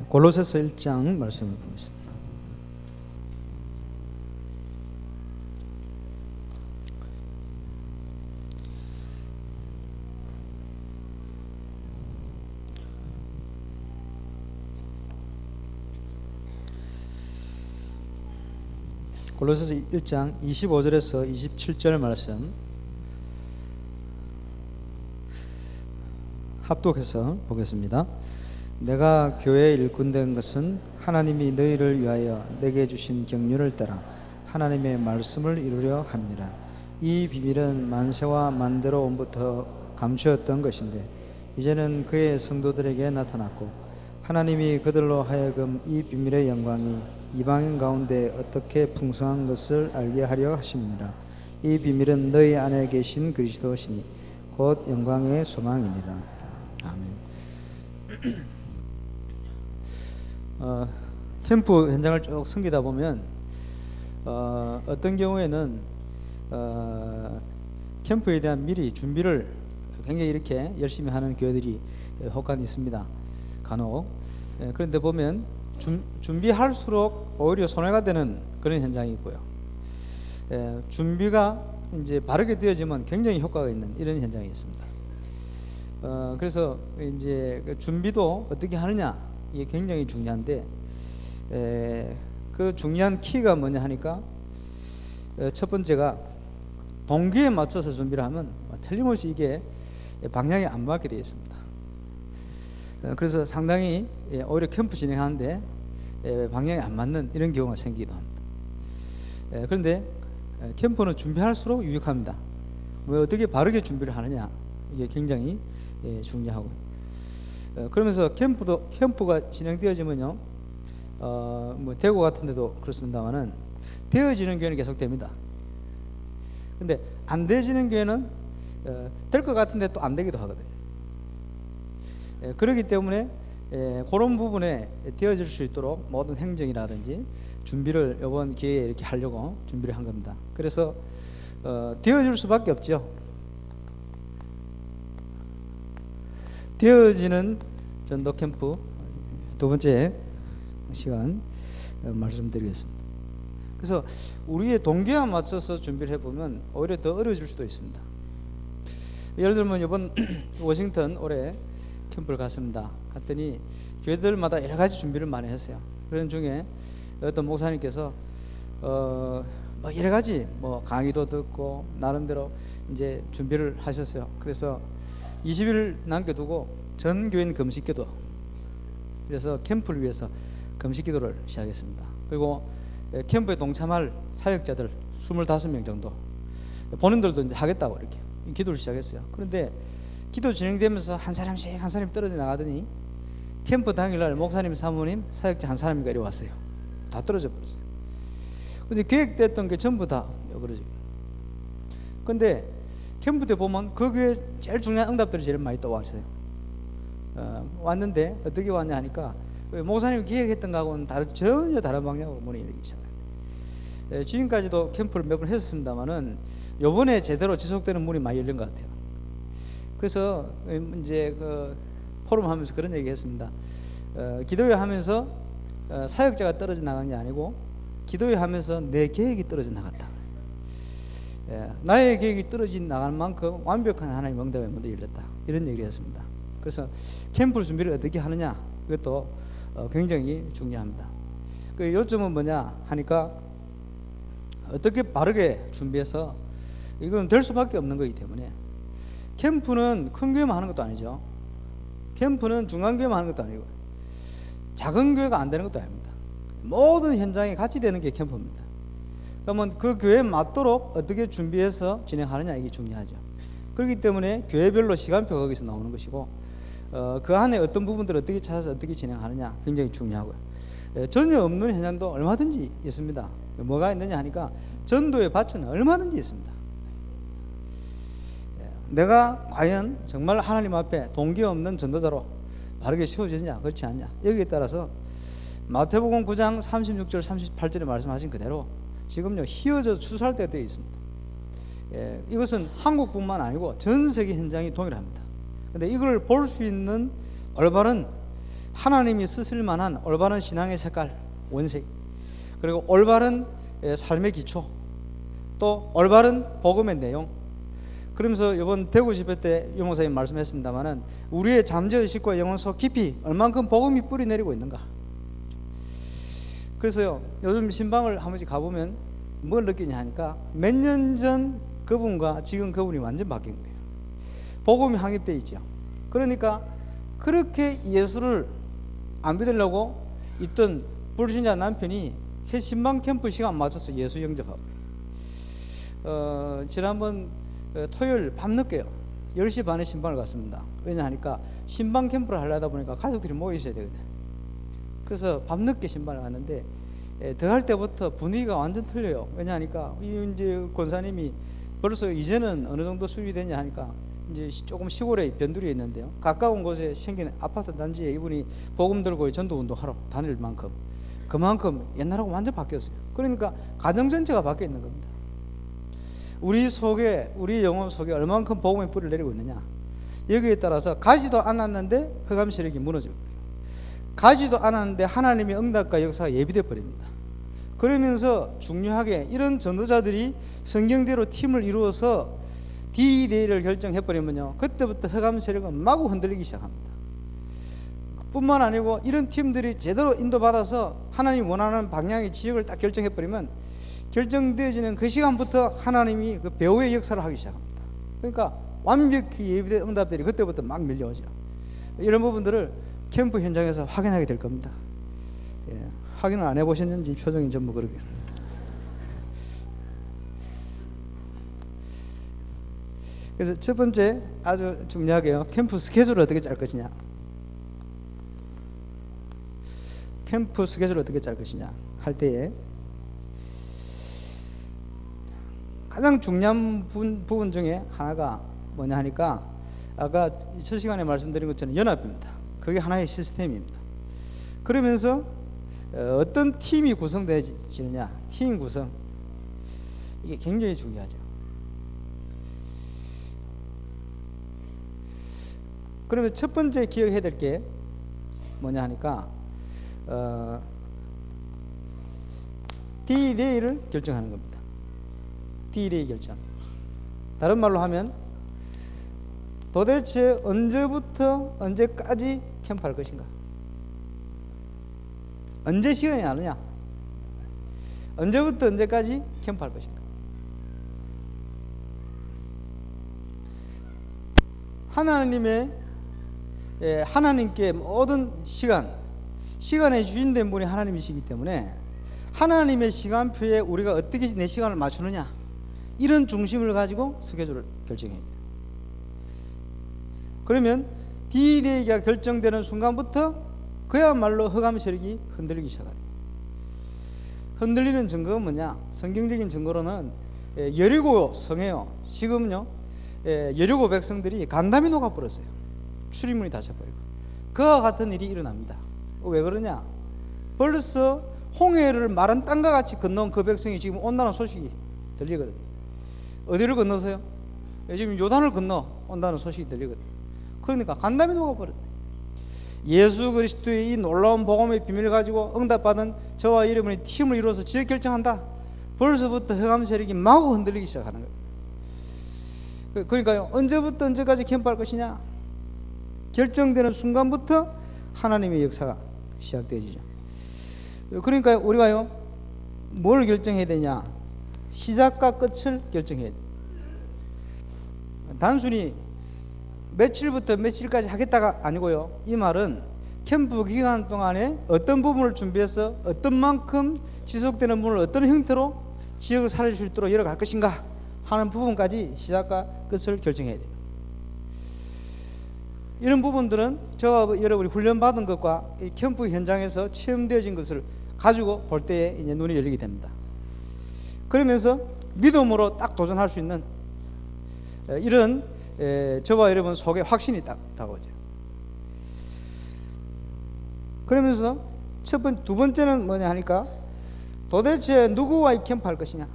골로새서 1장 말씀을 보겠습니다. 골로새서 1장 25절에서 27절 말씀 합독해서 보겠습니다. 내가 교회에 일꾼 된 것은 하나님이 너희를 위하여 내게 주신 경륜을 따라 하나님의 말씀을 이루려 함이니라. 이 비밀은 만세와 만대로 온부터 감추었던 것인데 이제는 그의 성도들에게 나타났고 하나님이 그들로 하여금 이 비밀의 영광이 이방인 가운데 어떻게 풍성한 것을 알게 하려 하심이니라. 이 비밀은 너희 안에 계신 그리스도시니 곧 영광의 소망이니라. 아멘. 캠프 현장을 쭉 섬기다 보면 어떤 경우에는 캠프에 대한 미리 준비를 굉장히 이렇게 열심히 하는 교회들이 혹간 있습니다. 간혹. 그런데 보면 준비할수록 오히려 손해가 되는 그런 현장이 있고요. 준비가 이제 바르게 되어지면 굉장히 효과가 있는 이런 현장이 있습니다. 그래서 이제 준비도 어떻게 하느냐 이게 굉장히 중요한데 그 중요한 키가 뭐냐 하니까 첫 번째가 동기에 맞춰서 준비를 하면 틀림없이 이게 방향이 안 맞게 되어 있습니다. 그래서 상당히 오히려 캠프 진행하는데 방향이 안 맞는 이런 경우가 생기기도 합니다. 그런데 캠프는 준비할수록 유익합니다. 왜 어떻게 바르게 준비를 하느냐 이게 굉장히 중요하고 그러면서 캠프가 진행되어지면요 뭐 대구 같은 데도 그렇습니다만은 되어지는 교회는 계속 됩니다. 근데 안 되어지는 교회는 될 것 같은데 또 안 되기도 하거든요. 그렇기 때문에 그런 부분에 되어질 수 있도록 모든 행정이라든지 준비를 이번 기회에 이렇게 하려고 준비를 한 겁니다. 그래서 되어질 수밖에 없죠. 되어지는 전도 캠프 두 번째 시간 말씀드리겠습니다. 그래서 우리의 동기에 맞춰서 준비를 해보면 오히려 더 어려워질 수도 있습니다. 예를 들면 이번 워싱턴 올해 캠프를 갔습니다. 갔더니 교회들마다 여러 가지 준비를 많이 했어요. 그런 중에 어떤 목사님께서 뭐 여러 가지 뭐 강의도 듣고 나름대로 이제 준비를 하셨어요. 그래서 20일 남겨두고 전 교인 금식기도, 그래서 캠프를 위해서 금식기도를 시작했습니다. 그리고 캠프에 동참할 사역자들 25명 정도 본인들도 이제 하겠다고 이렇게 기도를 시작했어요. 그런데 기도 진행되면서 한 사람씩 한 사람이 떨어져 나가더니 캠프 당일날 목사님, 사모님, 사역자 한 사람이 이리 왔어요. 다 떨어져 버렸어요. 근데 계획됐던 게 전부 다 그러죠. 근데 캠프 때 보면 그 교회 제일 중요한 응답들이 제일 많이 떠왔어요. 왔는데 어떻게 왔냐 하니까 목사님이 기획했던 거하고는 전혀 다른 방향으로 문이 열리기 시작해요. 지금까지도 캠프를 몇 번 했었습니다만은 요번에 제대로 지속되는 문이 많이 열린 것 같아요. 그래서 이제 그 포럼 하면서 그런 얘기 했습니다. 기도회 하면서 사역자가 떨어져 나간 게 아니고 기도회 하면서 내 계획이 떨어져 나갔다. 나의 계획이 떨어져 나갈 만큼 완벽한 하나님의 응답의 문이 열렸다. 이런 얘기를 했습니다. 그래서 캠프 준비를 어떻게 하느냐 이것도 굉장히 중요합니다. 그 요점은 뭐냐 하니까 어떻게 바르게 준비해서 이건 될 수밖에 없는 거기 때문에 캠프는 큰 교회만 하는 것도 아니죠. 캠프는 중간 교회만 하는 것도 아니고 작은 교회가 안 되는 것도 아닙니다. 모든 현장에 같이 되는 게 캠프입니다. 그러면 그 교회에 맞도록 어떻게 준비해서 진행하느냐 이게 중요하죠. 그렇기 때문에 교회별로 시간표가 거기서 나오는 것이고 그 안에 어떤 부분들을 어떻게 찾아서 어떻게 진행하느냐 굉장히 중요하고요. 전혀 없는 현장도 얼마든지 있습니다. 뭐가 있느냐 하니까 전도의 밭은 얼마든지 있습니다. 내가 과연 정말 하나님 앞에 동기 없는 전도자로 바르게 세워졌냐 그렇지 않냐 여기에 따라서 마태복음 9장 36절 38절에 말씀하신 그대로 지금요 휘어져 추수할 때가 되어 있습니다. 이것은 한국뿐만 아니고 전 세계 현장이 동일합니다. 근데 이걸 볼 수 있는 올바른 하나님이 쓰실 만한 올바른 신앙의 색깔, 원색, 그리고 올바른 삶의 기초, 또 올바른 복음의 내용. 그러면서 이번 대구 집회 때 유목사님 말씀했습니다마는 우리의 잠재의식과 영혼 속 깊이 얼만큼 복음이 뿌리 내리고 있는가. 그래서요, 요즘 신방을 한 번씩 가보면 뭘 느끼냐 하니까 몇 년 전 그분과 지금 그분이 완전 바뀐 거예요. 복음이 확립되어 있죠. 그러니까 그렇게 예수를 안 믿으려고 있던 불신자 남편이 신방 캠프 시간 맞춰서 예수 영접하고, 지난번 토요일 밤늦게요 10시 반에 신방을 갔습니다. 왜냐 하니까 신방 캠프를 하려다 보니까 가족들이 모여 있어야 되거든. 그래서 밤늦게 신방을 갔는데 들어갈 때부터 분위기가 완전 틀려요. 왜냐 하니까 이제 권사님이 벌써 이제는 어느 정도 수준이 되냐 하니까 이제 조금 시골에 변두리에 있는데요, 가까운 곳에 생긴 아파트 단지에 이분이 복음 들고 전도 운동하러 다닐 만큼, 그만큼 옛날하고 완전 바뀌었어요. 그러니까 가정 전체가 바뀌어 있는 겁니다. 우리 속에, 우리 영혼 속에 얼만큼 복음의 뿌리를 내리고 있느냐, 여기에 따라서 가지도 않았는데 흑암 세력이 무너지고, 가지도 않았는데 하나님의 응답과 역사가 예비되어 버립니다. 그러면서 중요하게 이런 전도자들이 성경대로 팀을 이루어서 D-Day를 결정해버리면요, 그때부터 흑암 세력은 마구 흔들리기 시작합니다. 뿐만 아니고 이런 팀들이 제대로 인도받아서 하나님 원하는 방향의 지역을 딱 결정해버리면 결정되어지는 그 시간부터 하나님이 그 배후의 역사를 하기 시작합니다. 그러니까 완벽히 예비된 응답들이 그때부터 막 밀려오죠. 이런 부분들을 캠프 현장에서 확인하게 될 겁니다. 예, 확인을 안 해보셨는지 표정이 전부 그러게. 그래서 첫 번째 아주 중요하게요, 캠프 스케줄을 어떻게 짤 것이냐. 캠프 스케줄을 어떻게 짤 것이냐 할 때에 가장 중요한 부분 중에 하나가 뭐냐 하니까 아까 첫 시간에 말씀드린 것처럼 연합입니다. 그게 하나의 시스템입니다. 그러면서 어떤 팀이 구성되어지느냐, 팀 구성, 이게 굉장히 중요하죠. 그러면 첫 번째 기억해야 될 게 뭐냐 하니까 D-Day를 결정하는 겁니다. D-Day 결정. 다른 말로 하면 도대체 언제부터 언제까지 캠프할 것인가, 언제 시간이 나느냐, 언제부터 언제까지 캠프할 것인가. 하나님께 모든 시간의 주인된 분이 하나님이시기 때문에 하나님의 시간표에 우리가 어떻게 내 시간을 맞추느냐, 이런 중심을 가지고 스케줄을 결정해요. 그러면 D-Day가 결정되는 순간부터 그야말로 흑암 세력이 흔들리기 시작해요. 흔들리는 증거가 뭐냐? 성경적인 증거로는 여리고 성에요, 지금요 여리고 백성들이 간담이 녹아버렸어요. 출입문이 닫혀버리고 그와 같은 일이 일어납니다. 왜 그러냐? 벌써 홍해를 마른 땅과 같이 건너온 그 백성이 지금 온다는 소식이 들리거든요. 어디를 건너서요? 지금 요단을 건너 온다는 소식이 들리거든요. 그러니까 간담이 녹아버렸어요. 예수 그리스도의 이 놀라운 복음의 비밀을 가지고 응답받은 저와 여러분이 팀을 이루어서 지역 결정한다. 벌써부터 흑암 세력이 마구 흔들리기 시작하는 거예요. 그러니까요, 언제부터 언제까지 캠프할 것이냐, 결정되는 순간부터 하나님의 역사가 시작되어지죠. 그러니까 우리가요, 뭘 결정해야 되냐, 시작과 끝을 결정해야 돼요. 단순히 며칠부터 며칠까지 하겠다가 아니고요, 이 말은 캠프 기간 동안에 어떤 부분을 준비해서 어떤 만큼 지속되는 부분을 어떤 형태로 지역을 살릴 수 있도록 열어갈 것인가 하는 부분까지 시작과 끝을 결정해야 돼요. 이런 부분들은 저와 여러분이 훈련받은 것과 이 캠프 현장에서 체험되어진 것을 가지고 볼 때에 이제 눈이 열리게 됩니다. 그러면서 믿음으로 딱 도전할 수 있는 이런 저와 여러분 속에 확신이 딱 다가오죠. 그러면서 두 번째는 뭐냐 하니까 도대체 누구와 이 캠프 할 것이냐,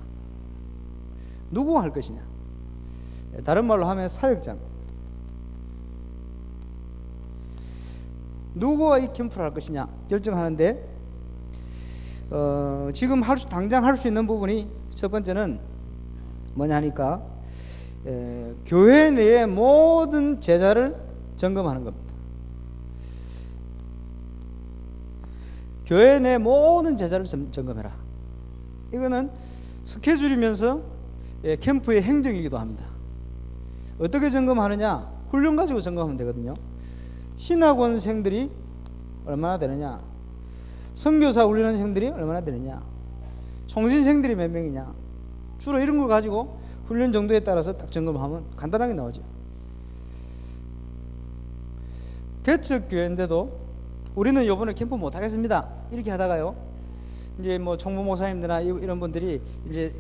누구와 할 것이냐, 다른 말로 하면 사역장. 누구와 이 캠프를 할 것이냐 결정하는데 지금 당장 할 수 있는 부분이 첫 번째는 뭐냐 하니까 교회 내의 모든 제자를 점검하는 겁니다. 교회 내 모든 제자를 점검해라. 이거는 스케줄이면서 캠프의 행정이기도 합니다. 어떻게 점검하느냐? 훈련 가지고 점검하면 되거든요. 신학원생들이 얼마나 되느냐? 선교사 훈련생들이 얼마나 되느냐? 총신생들이 몇 명이냐? 주로 이런 걸 가지고 훈련 정도에 따라서 딱 점검하면 간단하게 나오죠. 개척교회인데도 우리는 이번에 캠프 못 하겠습니다 이렇게 하다가요, 이제 뭐 총무 목사님들이나 이런 분들이 이제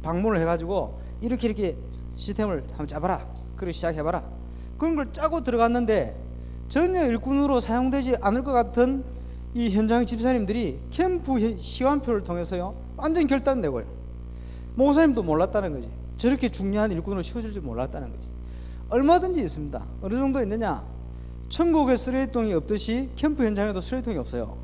방문을 해가지고 이렇게 시스템을 한번 짜봐라, 그리고 시작해봐라, 그런 걸 짜고 들어갔는데 전혀 일꾼으로 사용되지 않을 것 같은 이 현장 집사님들이 캠프 시간표를 통해서요 완전 결단되고요, 목사님도 몰랐다는 거지. 저렇게 중요한 일꾼으로 씌워줄 줄 몰랐다는 거지. 얼마든지 있습니다. 어느 정도 있느냐? 천국에 쓰레기통이 없듯이 캠프 현장에도 쓰레기통이 없어요.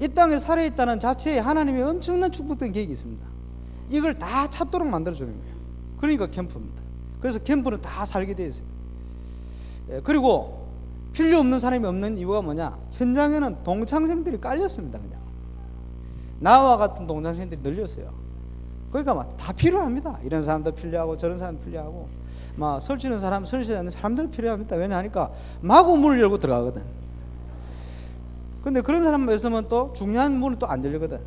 이 땅에 살아있다는 자체에 하나님의 엄청난 축복된 계획이 있습니다. 이걸 다 찾도록 만들어주는 거예요. 그러니까 캠프입니다. 그래서 캠프는 다 살게 되어 있어요. 그리고 필요 없는 사람이 없는 이유가 뭐냐? 현장에는 동창생들이 깔렸습니다. 그냥 나와 같은 동창생들이 늘렸어요. 그러니까 막 다 필요합니다. 이런 사람도 필요하고 저런 사람 필요하고 막 설치는 사람, 설치지 않는 사람들 필요합니다. 왜냐하니까 마구 문을 열고 들어가거든. 근데 그런 사람만 있으면 또 중요한 문은 또 안 열리거든.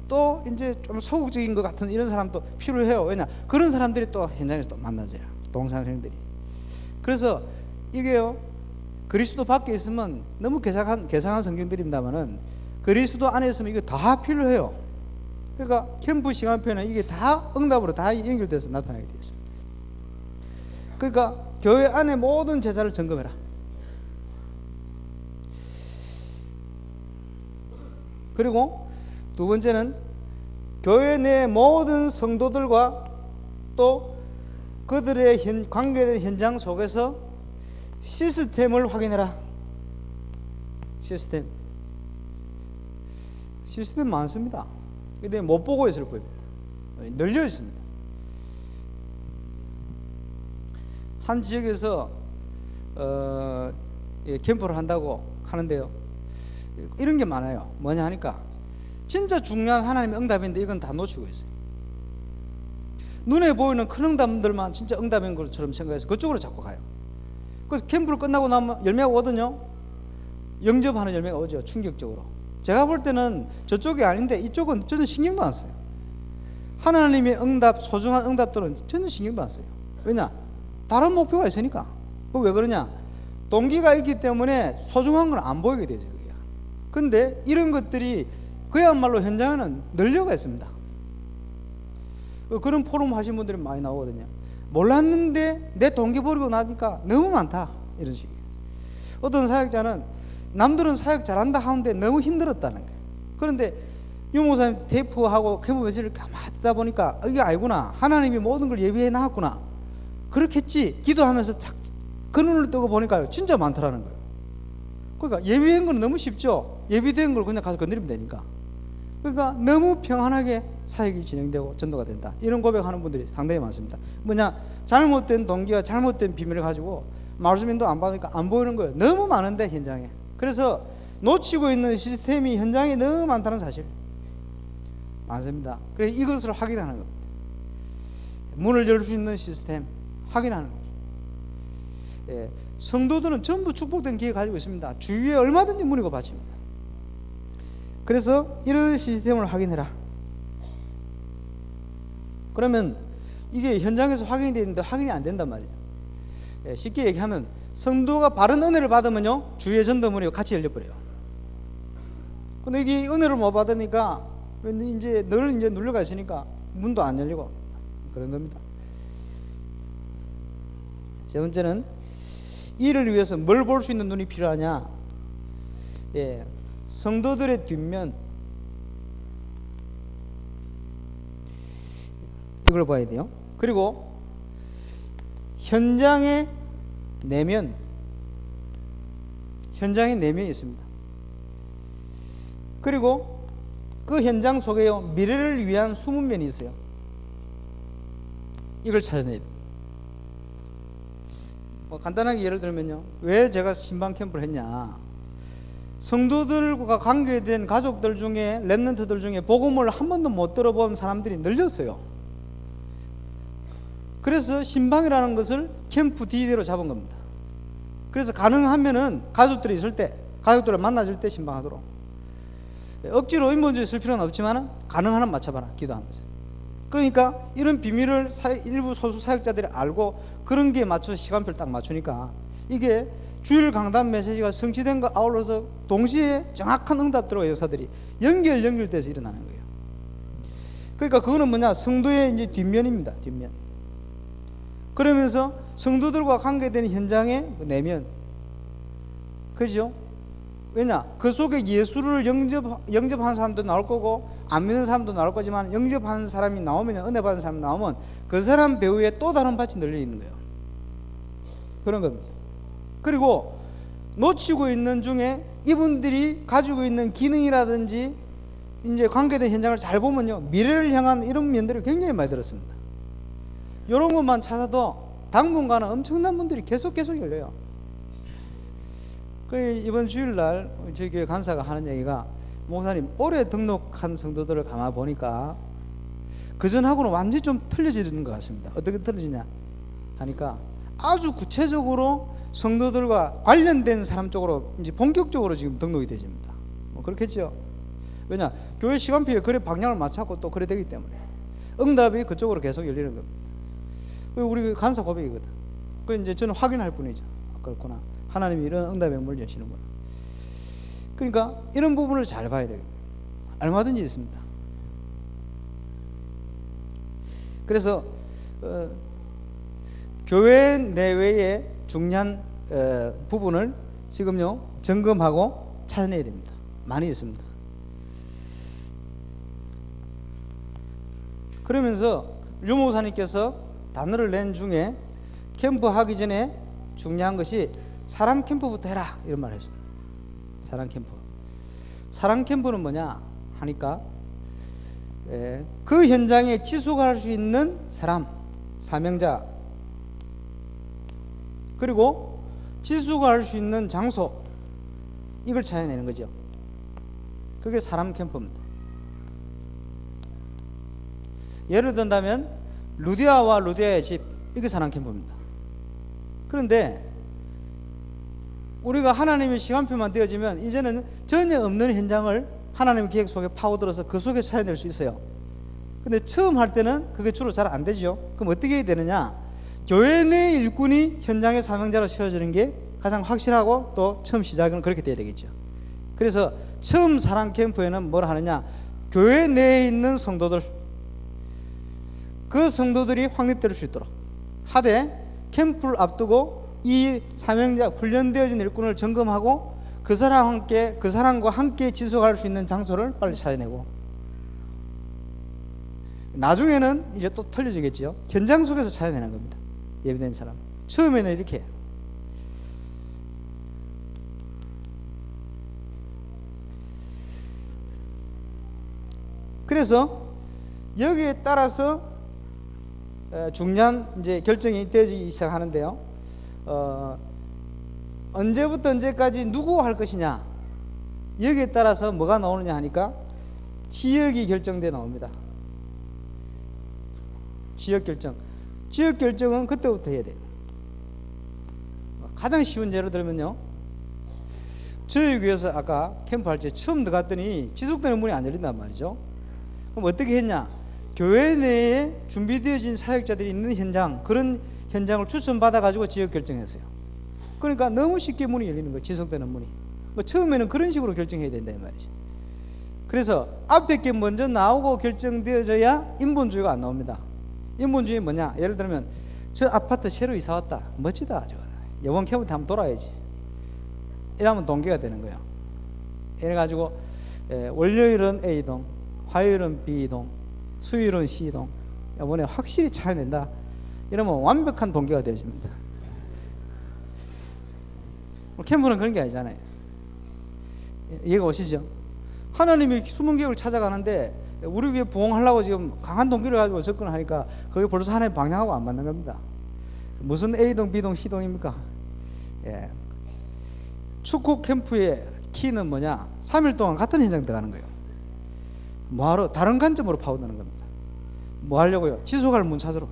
또 이제 좀 소극적인 것 같은 이런 사람도 필요해요. 왜냐? 그런 사람들이 또 현장에서 또 만나져요. 동창생들이. 그래서 이게요, 그리스도 밖에 있으면 너무 개상한 성경들입니다만은 그리스도 안에 있으면 이게 다 필요해요. 그러니까 캠프 시간표는 이게 다 응답으로 다 연결돼서 나타나게 되어 있습니다. 그러니까 교회 안에 모든 제자를 점검해라. 그리고 두 번째는 교회 내 모든 성도들과 또 그들의 관계된 현장 속에서 시스템을 확인해라. 시스템 많습니다. 근데 못 보고 있을 겁니다. 널려 있습니다. 한 지역에서 캠프를 한다고 하는데요, 이런 게 많아요. 뭐냐 하니까 진짜 중요한 하나님의 응답인데 이건 다 놓치고 있어요. 눈에 보이는 큰 응답들만 진짜 응답인 것처럼 생각해서 그쪽으로 자꾸 가요. 그래서 캠프를 끝나고 나면 열매가 오거든요. 영접하는 열매가 오죠. 충격적으로. 제가 볼 때는 저쪽이 아닌데 이쪽은 전혀 신경도 안 써요. 하나님의 응답, 소중한 응답들은 전혀 신경도 안 써요. 왜냐? 다른 목표가 있으니까. 왜 그러냐? 동기가 있기 때문에 소중한 건 안 보이게 되죠. 근데 이런 것들이 그야말로 현장에는 널려가 있습니다. 그런 포럼 하신 분들이 많이 나오거든요. 몰랐는데 내 동기 버리고 나니까 너무 많다, 이런 식이에요. 어떤 사역자는 남들은 사역 잘한다 하는데 너무 힘들었다는 거예요. 그런데 유 목사님 테이프하고 캠프 메시지를 가만히 듣다 보니까 이게 아니구나, 하나님이 모든 걸 예비해 놨구나, 그렇겠지 기도하면서 탁 그 눈을 뜨고 보니까 진짜 많더라는 거예요. 그러니까 예비된 건 너무 쉽죠. 예비된 걸 그냥 가서 건드리면 되니까. 그러니까 너무 평안하게 사역이 진행되고 전도가 된다, 이런 고백하는 분들이 상당히 많습니다. 뭐냐? 잘못된 동기와 잘못된 비밀을 가지고 말씀인도 안 받으니까 안 보이는 거예요. 너무 많은데 현장에. 그래서 놓치고 있는 시스템이 현장에 너무 많다는 사실 많습니다. 그래서 이것을 확인하는 겁니다. 문을 열 수 있는 시스템 확인하는 거죠. 성도들은 전부 축복된 기회 가지고 있습니다. 주위에 얼마든지 문이고 밭입니다. 그래서 이런 시스템을 확인해라. 그러면 이게 현장에서 확인이 되는데 확인이 안 된단 말이죠. 쉽게 얘기하면 성도가 바른 은혜를 받으면요, 주위의 전도문이 같이 열려버려요. 근데 이게 은혜를 못 받으니까 이제 늘 이제 눌려가 있으니까 문도 안 열리고 그런 겁니다. 세 번째는 이를 위해서 뭘 볼 수 있는 눈이 필요하냐? 성도들의 뒷면, 이걸 봐야 돼요. 그리고 현장의 내면, 현장에 4명이 있습니다. 그리고 그 현장 속에요, 미래를 위한 숨은 면이 있어요. 이걸 찾아내야 돼요. 간단하게 예를 들면요, 왜 제가 신방 캠프를 했냐, 성도들과 관계된 가족들 중에, 렘넌트들 중에 복음을 한 번도 못 들어본 사람들이 늘렸어요. 그래서 신방이라는 것을 캠프 DD로 잡은 겁니다. 그래서 가능하면은 가족들이 있을 때, 가족들을 만나줄 때 신방하도록. 억지로 인본주의 쓸 필요는 없지만 가능한 한 맞춰봐라, 기도하면서. 그러니까 이런 비밀을 일부 소수 사역자들이 알고 그런 게 맞춰서 시간표를 딱 맞추니까 이게 주일 강단 메시지가 성취된 거 아울러서 동시에 정확한 응답들과 역사들이 연결돼서 일어나는 거예요. 그러니까 그거는 뭐냐, 성도의 이제 뒷면입니다. 뒷면. 그러면서 성도들과 관계되는 현장의 내면, 그죠? 왜냐, 그 속에 예수를 영접하는 사람도 나올 거고 안 믿는 사람도 나올 거지만, 영접하는 사람이 나오면, 은혜 받은 사람이 나오면 그 사람 배후에 또 다른 밭이 널려 있는 거예요. 그런 겁니다. 그리고 놓치고 있는 중에 이분들이 가지고 있는 기능이라든지 이제 관계된 현장을 잘 보면요, 미래를 향한 이런 면들이 굉장히 많이 들었습니다. 이런 것만 찾아도 당분간은 엄청난 분들이 계속 열려요. 이번 주일날 저희 교회 간사가 하는 얘기가, 목사님 올해 등록한 성도들을 가만 보니까 그전하고는 완전히 좀 틀려지는 것 같습니다. 어떻게 틀려지냐 하니까, 아주 구체적으로 성도들과 관련된 사람 쪽으로 이제 본격적으로 지금 등록이 되집니다. 그렇겠죠. 왜냐, 교회 시간표에 그래 방향을 맞춰고 또 그래 되기 때문에 응답이 그쪽으로 계속 열리는 겁니다. 우리 간사 고백이거든. 그 이제 저는 확인할 뿐이죠. 그렇구나, 하나님이 이런 응답의 문을 여시는구나. 그러니까 이런 부분을 잘 봐야 되겠다. 얼마든지 있습니다. 그래서 교회 내외의 중요한 부분을 지금요 점검하고 찾아내야 됩니다. 많이 있습니다. 그러면서 류 목사님께서 단어를 낸 중에 캠프 하기 전에 중요한 것이 사랑 캠프부터 해라, 이런 말을 했습니다. 사랑 캠프. 사랑 캠프는 뭐냐 하니까, 그 현장에 지속할 수 있는 사람, 사명자, 그리고 지속할 수 있는 장소, 이걸 찾아내는 거죠. 그게 사람 캠프입니다. 예를 든다면 루디아와 루디아의 집, 이게 사람 캠프입니다. 그런데 우리가 하나님의 시간표만 되어지면 이제는 전혀 없는 현장을 하나님의 계획 속에 파고들어서 그 속에 찾아낼 수 있어요. 근데 처음 할 때는 그게 주로 잘 안 되죠. 그럼 어떻게 해야 되느냐, 교회 내 일꾼이 현장의 사명자로 세워지는 게 가장 확실하고 또 처음 시작은 그렇게 돼야 되겠죠. 그래서 처음 사랑 캠프에는 뭘 하느냐, 교회 내에 있는 성도들, 그 성도들이 확립될 수 있도록 하되, 캠프를 앞두고 이 사명자, 훈련되어진 일꾼을 점검하고 그 사람과 함께 지속할 수 있는 장소를 빨리 찾아내고, 나중에는 이제 또 틀려지겠죠. 현장 속에서 찾아내는 겁니다. 예비된 사람. 처음에는 이렇게 해요. 그래서 여기에 따라서 중요한 이제 결정이 되어지기 시작하는데요. 언제부터 언제까지 누구 할 것이냐, 여기에 따라서 뭐가 나오느냐 하니까 지역이 결정돼 나옵니다. 지역 결정은 그때부터 해야 돼요. 가장 쉬운 예를 들면요, 저희 교회에서 아까 캠프 할 때 처음 들어갔더니 지속되는 문이 안 열린단 말이죠. 그럼 어떻게 했냐, 교회 내에 준비되어진 사역자들이 있는 현장, 그런 현장을 추천받아 가지고 지역 결정했어요. 그러니까 너무 쉽게 문이 열리는 거예요. 지속되는 문이. 처음에는 그런 식으로 결정해야 된다 이 말이죠. 그래서 앞에 게 먼저 나오고 결정되어져야 인본주의가 안 나옵니다. 인본주의 뭐냐, 예를 들면 저 아파트 새로 이사 왔다, 멋지다, 저거 이번 캠프 때 한번 돌아야지, 이러면 동기가 되는 거예요. 이래가지고 월요일은 A동, 화요일은 B동, 수요일은 C동, 이번에 확실히 찾아낸다, 이러면 완벽한 동기가 되어집니다. 캠프는 그런 게 아니잖아요. 이해가 오시죠? 하나님이 숨은 계획을 찾아가는데 우리 교회 부흥하려고 지금 강한 동기를 가지고 접근하니까 그게 벌써 하나님 방향하고 안 맞는 겁니다. 무슨 A동, B동, C동입니까? 예. 축구 캠프의 키는 뭐냐? 3일 동안 같은 현장 들어가는 거예요. 뭐하러? 다른 관점으로 파고드는 겁니다. 뭐 하려고요? 지속할 문 찾으러,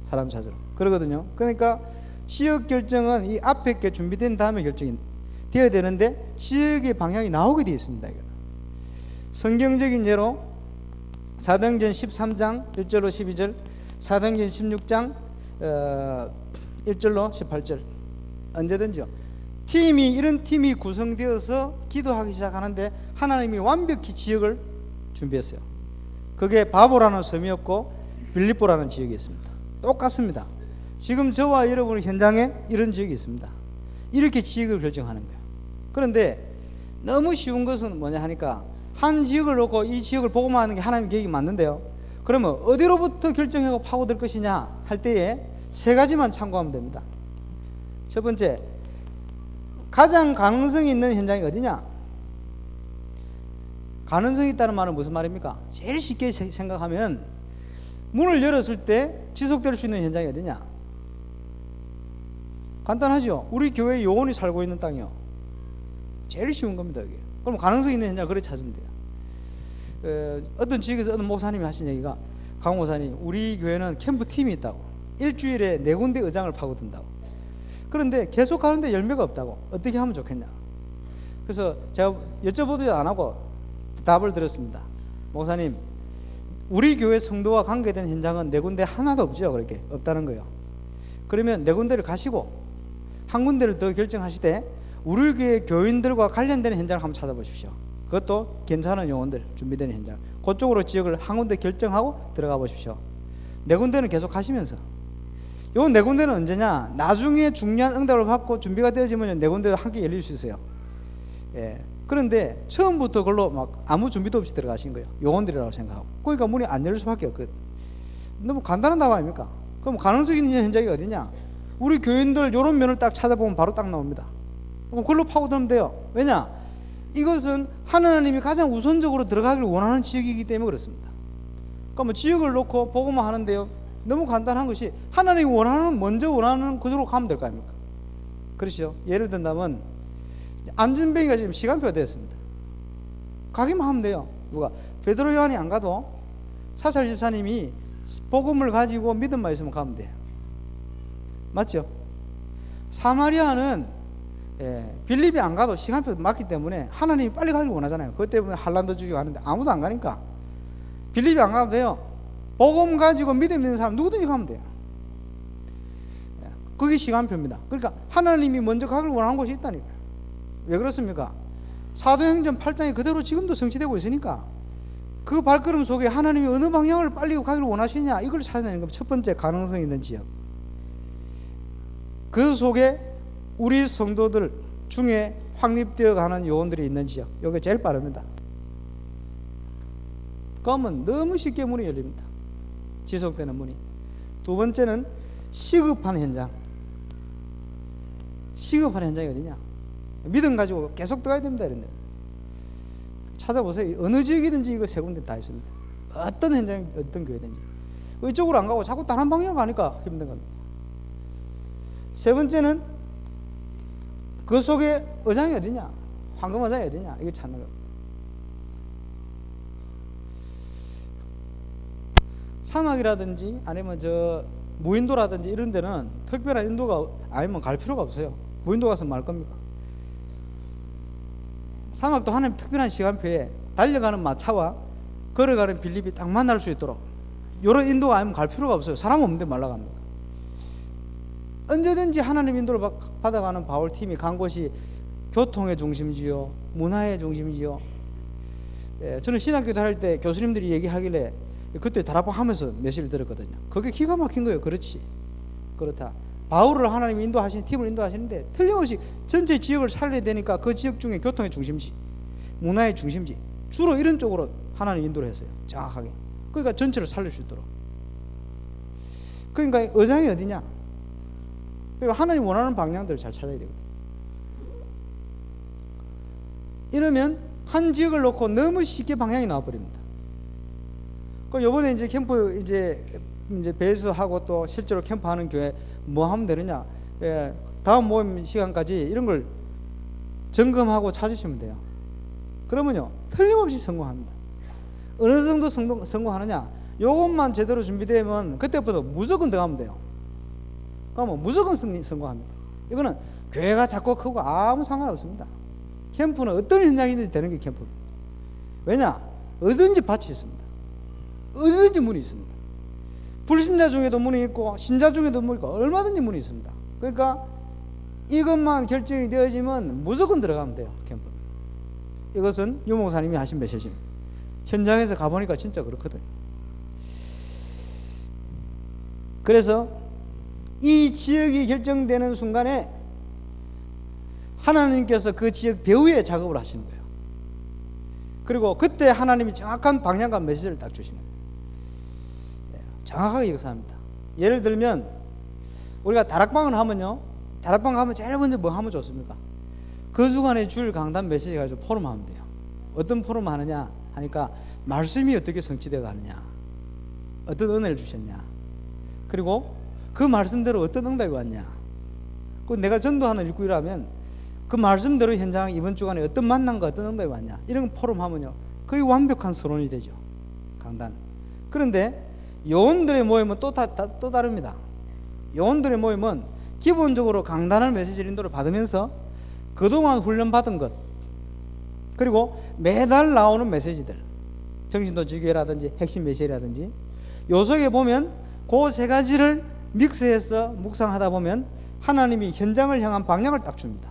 사람 찾으러 그러거든요. 그러니까 지역 결정은 이 앞에 게 준비된 다음에 결정이 되어야 되는데 지역의 방향이 나오게 되어 있습니다. 이거. 성경적인 예로 사도행전 13장 1절로 12절, 사도행전 16장 1절로 18절. 언제든지요. 이런 팀이 구성되어서 기도하기 시작하는데 하나님이 완벽히 지역을 준비했어요. 그게 바보라는 섬이었고 빌립보라는 지역이었습니다. 똑같습니다. 지금 저와 여러분의 현장에 이런 지역이 있습니다. 이렇게 지역을 결정하는 거예요. 그런데 너무 쉬운 것은 뭐냐 하니까 한 지역을 놓고 이 지역을 보고만 하는 게 하나님 계획이 맞는데요. 그러면 어디로부터 결정하고 파고들 것이냐 할 때에 세 가지만 참고하면 됩니다. 첫 번째, 가장 가능성이 있는 현장이 어디냐? 가능성이 있다는 말은 무슨 말입니까? 제일 쉽게 생각하면 문을 열었을 때 지속될 수 있는 현장이 어디냐? 간단하죠. 우리 교회 요원이 살고 있는 땅이요. 제일 쉬운 겁니다. 이게. 그럼 가능성 있는 현장을 그렇게 찾으면 돼요. 어떤 지역에서 어떤 목사님이 하신 얘기가, 강 목사님, 우리 교회는 캠프 팀이 있다고. 일주일에 4군데 의장을 파고든다고. 그런데 계속 가는데 열매가 없다고. 어떻게 하면 좋겠냐? 그래서 제가 여쭤보도 안 하고 답을 드렸습니다. 목사님, 우리 교회 성도와 관계된 현장은 4군데 하나도 없죠. 그렇게 없다는 거예요. 그러면 4군데를 가시고 한 군데를 더 결정하시되 우리 교회 교인들과 관련되는 현장을 한번 찾아보십시오. 그것도 괜찮은 요원들 준비되는 현장, 그쪽으로 지역을 한 군데 결정하고 들어가 보십시오. 4군데는 계속 하시면서, 요 4군데는 언제냐? 나중에 중요한 응답을 받고 준비가 되어지면 4군데도 함께 열릴 수 있어요. 예. 그런데 처음부터 그걸로 막 아무 준비도 없이 들어가신 거예요. 요원들이라고 생각하고. 그러니까 문이 안 열릴 수밖에 없거든. 너무 간단한 답 아닙니까? 그럼 가능성 있는 현장이 어디냐? 우리 교인들 요런 면을 딱 찾아보면 바로 딱 나옵니다. 그럼 그걸로 파고들면 돼요. 왜냐? 이것은 하나님이 가장 우선적으로 들어가기를 원하는 지역이기 때문에 그렇습니다. 그러니까 뭐 지역을 놓고 보고만 하는데요. 너무 간단한 것이 하나님이 먼저 원하는 그대로 가면 될 거 아닙니까? 그렇죠? 예를 든다면 안전뱅이가 지금 시간표가 되었습니다. 가기만 하면 돼요. 누가? 베드로 요한이 안 가도 사살 집사님이 복음을 가지고 믿음만 있으면 가면 돼요. 맞죠? 사마리아는 빌립이 안 가도 시간표 맞기 때문에 하나님이 빨리 가길 원하잖아요. 그것 때문에 한란도 죽이고 하는데 아무도 안 가니까 빌립이 안 가도 돼요. 복음 가지고 믿음 있는 사람 누구든지 가면 돼요. 그게 시간표입니다. 그러니까 하나님이 먼저 가길 원하는 곳이 있다니까요. 왜 그렇습니까? 사도행전 8장이 그대로 지금도 성취되고 있으니까 그 발걸음 속에 하나님이 어느 방향을 빨리 가기를 원하시냐, 이걸 찾아내는 겁니다. 첫 번째, 가능성 있는 지역. 그 속에 우리 성도들 중에 확립되어 가는 요원들이 있는 지역, 여기 제일 빠릅니다. 그러면 너무 쉽게 문이 열립니다. 지속되는 문이. 두 번째는 시급한 현장. 시급한 현장이 어디냐? 믿음 가지고 계속 들어가야 됩니다. 이런데 찾아보세요. 어느 지역이든지 이거 세 군데 다 있습니다. 어떤 현장, 어떤 교회든지. 이쪽으로 안 가고 자꾸 다른 방향으로 가니까 힘든 겁니다. 세 번째는 그 속에 의장이 어디냐? 황금 의장이 어디냐? 이거 찾는 겁니다. 사막이라든지 아니면 저 무인도라든지 이런 데는 특별한 인도가 아니면 갈 필요가 없어요. 무인도 가서 말 겁니까? 사막도 하나님 특별한 시간표에 달려가는 마차와 걸어가는 빌립이 딱 만날 수 있도록, 이런 인도가 아니면 갈 필요가 없어요. 사람 없는데 말라갑니다. 언제든지 하나님 인도를 받아가는 바울팀이 간 곳이 교통의 중심지요, 문화의 중심지요. 저는 신학교 다닐 때 교수님들이 얘기하길래 그때 다락방 하면서 메시지를 들었거든요. 그게 기가 막힌 거예요. 그렇지, 그렇다. 바울을 하나님이 인도하신 팀을 인도하시는데 틀림없이 전체 지역을 살려야 되니까 그 지역 중에 교통의 중심지, 문화의 중심지, 주로 이런 쪽으로 하나님 인도를 했어요. 정확하게. 그러니까 전체를 살릴 수 있도록. 그러니까 의장이 어디냐? 그러니까 하나님 원하는 방향들을 잘 찾아야 되거든요. 이러면 한 지역을 놓고 너무 쉽게 방향이 나와버립니다. 그 요번에 이제 캠프 이제 배수하고 또 실제로 캠프하는 교회 뭐 하면 되느냐? 다음 모임 시간까지 이런 걸 점검하고 찾으시면 돼요. 그러면요 틀림없이 성공합니다. 어느 정도 성공하느냐? 요것만 제대로 준비되면 그때부터 무조건 들어가면 돼요. 그러면 무조건 성공합니다. 이거는 교회가 작고 크고 아무 상관없습니다. 캠프는 어떤 현장이든지 되는 게 캠프입니다. 왜냐? 어디든지 밭이 있습니다. 어디든지 문이 있습니다. 불신자 중에도 문이 있고 신자 중에도 문이 있고 얼마든지 문이 있습니다. 그러니까 이것만 결정이 되어지면 무조건 들어가면 돼요. 캠프. 이것은 유 목사님이 하신 메시지입니다. 현장에서 가보니까 진짜 그렇거든요. 그래서 이 지역이 결정되는 순간에 하나님께서 그 지역 배후에 작업을 하시는 거예요. 그리고 그때 하나님이 정확한 방향과 메시지를 딱 주시는 거예요. 정확하게 역사합니다. 예를 들면 우리가 다락방을 하면요, 다락방 가면 제일 먼저 뭐 하면 좋습니까? 그 주간에 줄 강단 메시지 가지고 포럼하면 돼요. 어떤 포럼 하느냐 하니까 말씀이 어떻게 성취되어 가느냐, 어떤 은혜를 주셨냐, 그리고 그 말씀대로 어떤 응답이 왔냐. 그 내가 전도하는 일꾼이라면 그 말씀대로 현장 이번 주간에 어떤 만남과 어떤 응답이 왔냐, 이런 포럼 하면요 거의 완벽한 서론이 되죠, 강단. 그런데 요원들의 모임은 또 다릅니다. 요원들의 모임은 기본적으로 강단을 메시지 인도를 받으면서 그동안 훈련받은 것, 그리고 매달 나오는 메시지들, 평신도 지교회라든지 핵심 메시지라든지, 요 속에 보면 그 세 가지를 믹스해서 묵상하다 보면 하나님이 현장을 향한 방향을 딱 줍니다.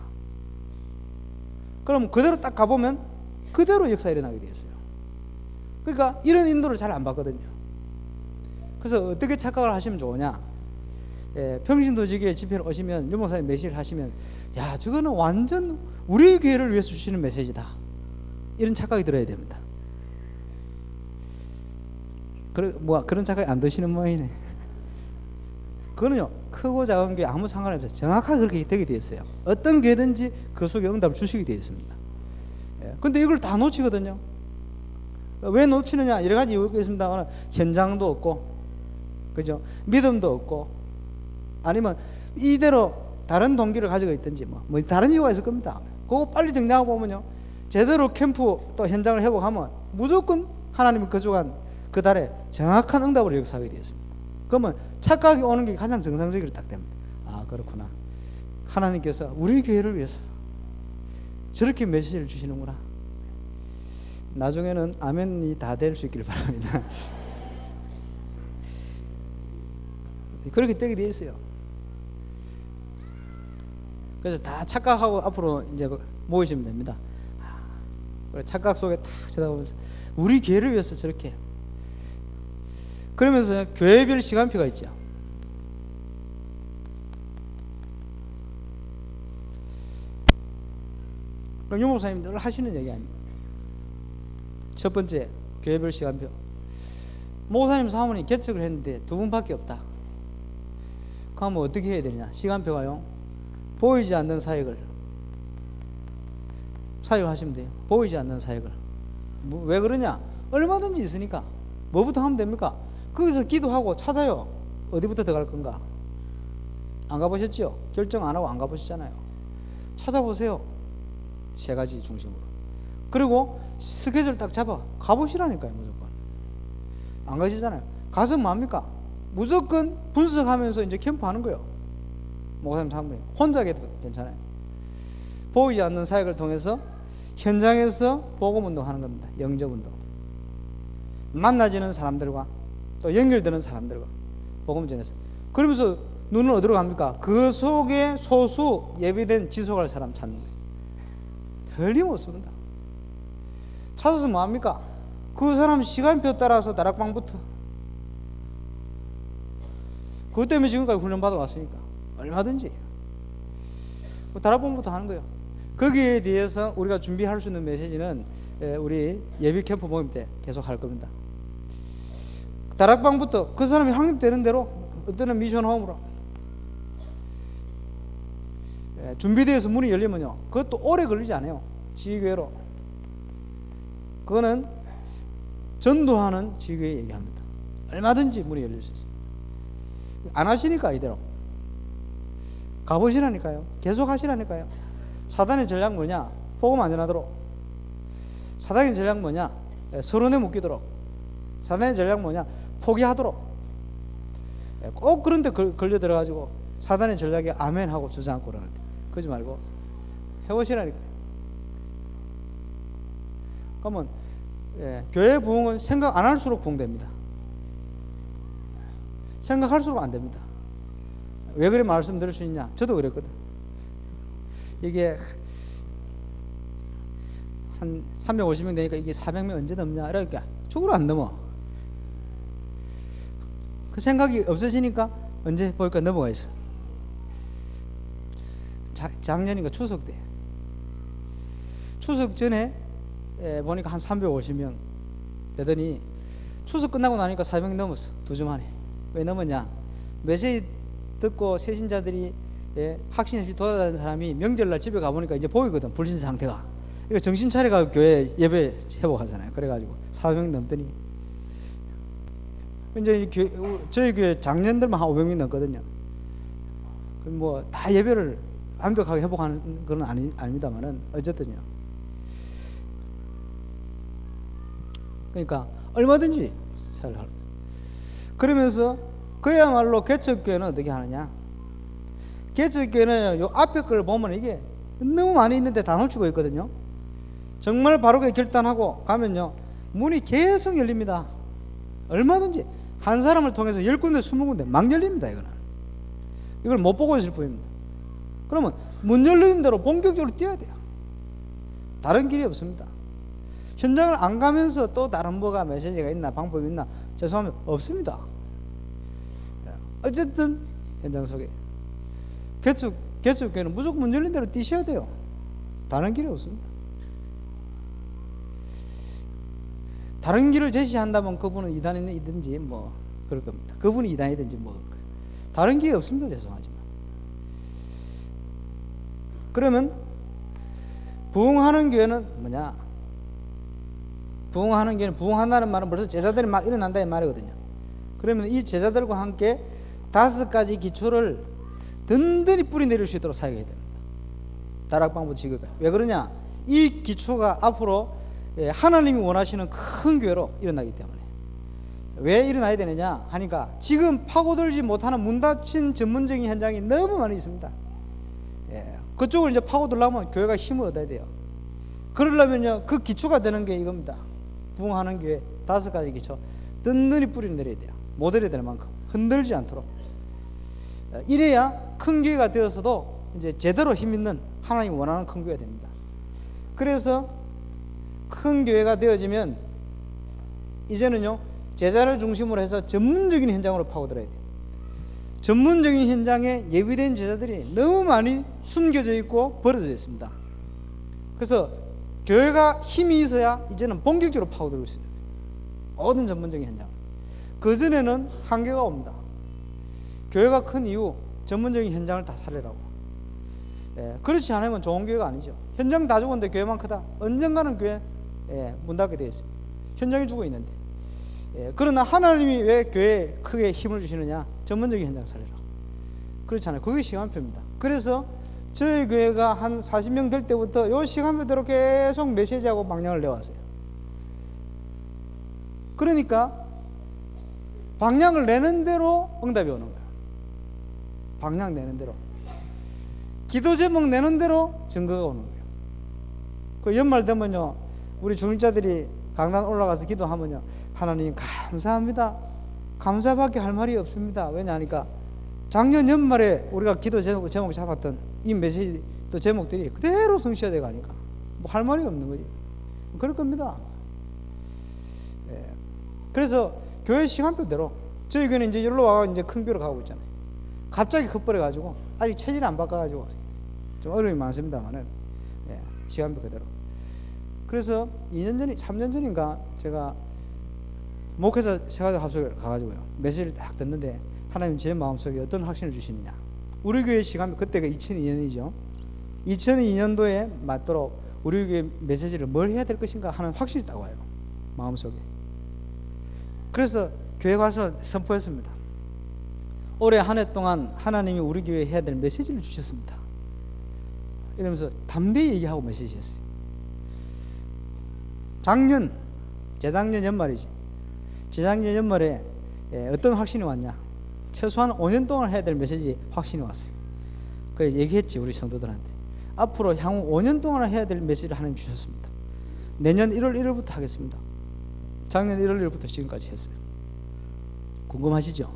그럼 그대로 딱 가보면 그대로 역사 일어나게 되어 있어요. 그러니까 이런 인도를 잘 안 받거든요. 그래서 어떻게 착각을 하시면 좋으냐? 평신도 지교회 집회를 오시면 유목사님 메시지를 하시면, 야 저거는 완전 우리 교회를 위해서 주시는 메시지다, 이런 착각이 들어야 됩니다. 그런 착각이 안 드시는 모양이네. 그거는요 크고 작은 교회 아무 상관이 없어요. 정확하게 그렇게 되게 되어 있어요. 어떤 교회든지 그 속에 응답을 주시게 되어 있습니다. 근데 이걸 다 놓치거든요. 왜 놓치느냐? 여러 가지 이유가 있습니다. 현장도 없고, 그죠? 믿음도 없고, 아니면 이대로 다른 동기를 가지고 있든지 뭐 다른 이유가 있을 겁니다. 그거 빨리 정리하고 보면요 제대로 캠프 또 현장을 회복하면 무조건 하나님이 그 주간 그 달에 정확한 응답을 역사하게 되었습니다. 그러면 착각이 오는 게 가장 정상적으로 딱 됩니다. 아 그렇구나, 하나님께서 우리 교회를 위해서 저렇게 메시지를 주시는구나. 나중에는 아멘이 다 될 수 있기를 바랍니다. 그렇게 되게 되어 있어요. 그래서 다 착각하고 앞으로 이제 모이시면 됩니다. 착각 속에 탁 쳐다보면서 우리 교회를 위해서 저렇게, 그러면서 교회별 시간표가 있죠. 유 목사님 늘 하시는 얘기 아닙니까? 첫 번째, 교회별 시간표. 목사님 사모님 개척을 했는데 두 분밖에 없다. 그러면 어떻게 해야 되냐? 시간표가요, 보이지 않는 사역을 하시면 돼요. 보이지 않는 사역을. 왜 그러냐? 얼마든지 있으니까. 뭐부터 하면 됩니까? 거기서 기도하고 찾아요. 어디부터 들어갈 건가? 안 가보셨죠? 결정 안 하고 안 가보셨잖아요. 찾아보세요. 세 가지 중심으로. 그리고 스케줄 딱 잡아 가보시라니까요. 무조건. 안 가시잖아요. 가서 뭐합니까? 무조건 분석하면서 이제 캠프하는 거예요. 목사님 사모님 혼자 해도 괜찮아요. 보이지 않는 사역을 통해서 현장에서 복음운동 하는 겁니다. 영접운동. 만나지는 사람들과 또 연결되는 사람들과 복음 전해서. 그러면서 눈은 어디로 갑니까? 그 속에 소수 예비된 지속할 사람 찾는 거예요. 틀림없습니다. 찾아서 뭐합니까? 그 사람 시간표 따라서 다락방부터. 그것 때문에 지금까지 훈련받아 왔으니까 얼마든지 다락방부터 하는 거예요. 거기에 대해서 우리가 준비할 수 있는 메시지는 우리 예비 캠프 모임 때 계속 할 겁니다. 다락방부터 그 사람이 확립되는 대로 어떤 미션 홈으로 준비되어서 문이 열리면요 그것도 오래 걸리지 않아요. 지교회로 그거는 전도하는 지교에 얘기합니다. 얼마든지 문이 열릴 수 있습니다. 안 하시니까 이대로 가보시라니까요. 계속 하시라니까요. 사단의 전략 뭐냐? 복음 안 전하도록. 사단의 전략 뭐냐? 서론에 묶이도록. 사단의 전략 뭐냐? 포기하도록. 꼭 그런 데 걸려 들어가지고 사단의 전략에 아멘 하고 주저앉고 그러는데 그러지 말고 해보시라니까요. 그러면 교회 부흥은 생각 안 할수록 부흥됩니다. 생각할수록 안 됩니다. 왜 그래 말씀드릴 수 있냐? 저도 그랬거든. 이게 한 350명 되니까 이게 400명 언제 넘냐? 이러니까 죽으러 안 넘어. 그 생각이 없어지니까 언제 보니까 넘어가 있어. 작년인가 추석 때. 추석 전에 보니까 한 350명 되더니 추석 끝나고 나니까 400명 넘었어. 2주 만에. 왜 넘었냐? 메시지 듣고 새신자들이 확신 없이 돌아다니는 사람이 명절날 집에 가보니까 이제 보이거든. 불신 상태가. 그러니까 정신 차려가 교회 예배 회복하잖아요. 그래가지고 400명 넘더니 이제 저희 교회 작년들만 한 500명 넘거든요. 뭐 다 예배를 완벽하게 회복하는 건 아닙니다만은 어쨌든요. 그러니까 얼마든지 살아갈. 그러면서 그야말로 개척교회는 어떻게 하느냐? 개척교회는 요 앞에 걸 보면 이게 너무 많이 있는데 다 놓치고 있거든요. 정말 바르게 결단하고 가면요 문이 계속 열립니다. 얼마든지 한 사람을 통해서 10군데 20군데 막 열립니다. 이걸 못 보고 있을 뿐입니다. 그러면 문 열리는 대로 본격적으로 뛰어야 돼요. 다른 길이 없습니다. 현장을 안 가면서 또 다른 뭐가 메시지가 있나 방법이 있나 죄송하면 없습니다. 어쨌든 현장 속에 개척교회는 무조건 문 열린 대로 뛰셔야 돼요. 다른 길이 없습니다. 다른 길을 제시한다면 그분은 이단이든지 뭐 그럴 겁니다. 그분이 이단이든지 뭐 다른 길이 없습니다. 죄송하지만. 그러면 부흥하는 교회는 뭐냐? 부흥하는 교회는 부흥한다는 말은 벌써 제자들이 막 일어난다 이 말이거든요. 그러면 이 제자들과 함께 5가지 기초를 든든히 뿌리 내릴 수 있도록 사역해야 됩니다. 다락방부터 지금까지. 왜 그러냐? 이 기초가 앞으로 하나님이 원하시는 큰 교회로 일어나기 때문에. 왜 일어나야 되느냐 하니까 지금 파고들지 못하는 문 닫힌 전문적인 현장이 너무 많이 있습니다. 그쪽을 이제 파고들려면 교회가 힘을 얻어야 돼요. 그러려면요 그 기초가 되는 게 이겁니다. 부흥하는 교회 5가지 기초 든든히 뿌리를 내려야 돼요. 모델이 될 만큼 흔들지 않도록. 이래야 큰 교회가 되어서도 이제 제대로 힘 있는 하나님 원하는 큰 교회가 됩니다. 그래서 큰 교회가 되어지면 이제는요 제자를 중심으로 해서 전문적인 현장으로 파고들어야 돼요. 전문적인 현장에 예비된 제자들이 너무 많이 숨겨져 있고 버려져 있습니다. 그래서 교회가 힘이 있어야 이제는 본격적으로 파고들고 있습니다. 모든 전문적인 현장. 그전에는 한계가 옵니다. 교회가 큰 이유 전문적인 현장을 다 살리라고. 그렇지 않으면 좋은 교회가 아니죠. 현장 다 죽었는데 교회만 크다. 언젠가는 교회 문 닫게 되어 있습니다. 현장이 죽어 있는데. 그러나 하나님이 왜 교회에 크게 힘을 주시느냐? 전문적인 현장 살리라고. 그렇잖아요. 그게 시간표입니다. 그래서 저희 교회가 한 40명 될 때부터 이 시간표대로 계속 메시지하고 방향을 내왔어요. 그러니까 방향을 내는 대로 응답이 오는 거예요. 방향 내는 대로. 기도 제목 내는 대로 증거가 오는 거예요. 그 연말 되면요 우리 중직자들이 강단 올라가서 기도하면요 하나님 감사합니다. 감사밖에 할 말이 없습니다. 왜냐하니까 작년 연말에 우리가 기도 제목 잡았던 이 메시지 또 제목들이 그대로 성취되어 가니까 뭐 할 말이 없는 거지. 그럴 겁니다. 그래서 교회 시간표대로 저희 교회는 이제 여기로 와서 이제 큰 교회로 가고 있잖아요. 갑자기 급버려 가지고 아직 체질 안 바꿔 가지고 좀 어려움이 많습니다만은 시간표 그대로. 그래서 2년 전이 3년 전인가 제가 목회자 세가족 합숙을 가가지고요 메시지를 딱 듣는데 하나님 제 마음속에 어떤 확신을 주시느냐. 우리 교회 시간 그때가 2002년이죠. 2002년도에 맞도록 우리 교회 메시지를 뭘 해야 될 것인가 하는 확신이 딱 와요. 마음속에. 그래서 교회 가서 선포했습니다. 올해 한 해 동안 하나님이 우리 교회에 해야 될 메시지를 주셨습니다. 이러면서 담대히 얘기하고 메시지했어요. 재작년 연말이지. 재작년 연말에 어떤 확신이 왔냐? 최소한 5년 동안 해야 될 메시지 확신이 왔어요. 그래서 얘기했지, 우리 성도들한테. 앞으로 향후 5년 동안 해야 될 메시지를 하나님 주셨습니다. 내년 1월 1일부터 하겠습니다. 작년 1월 1일부터 지금까지 했어요. 궁금하시죠?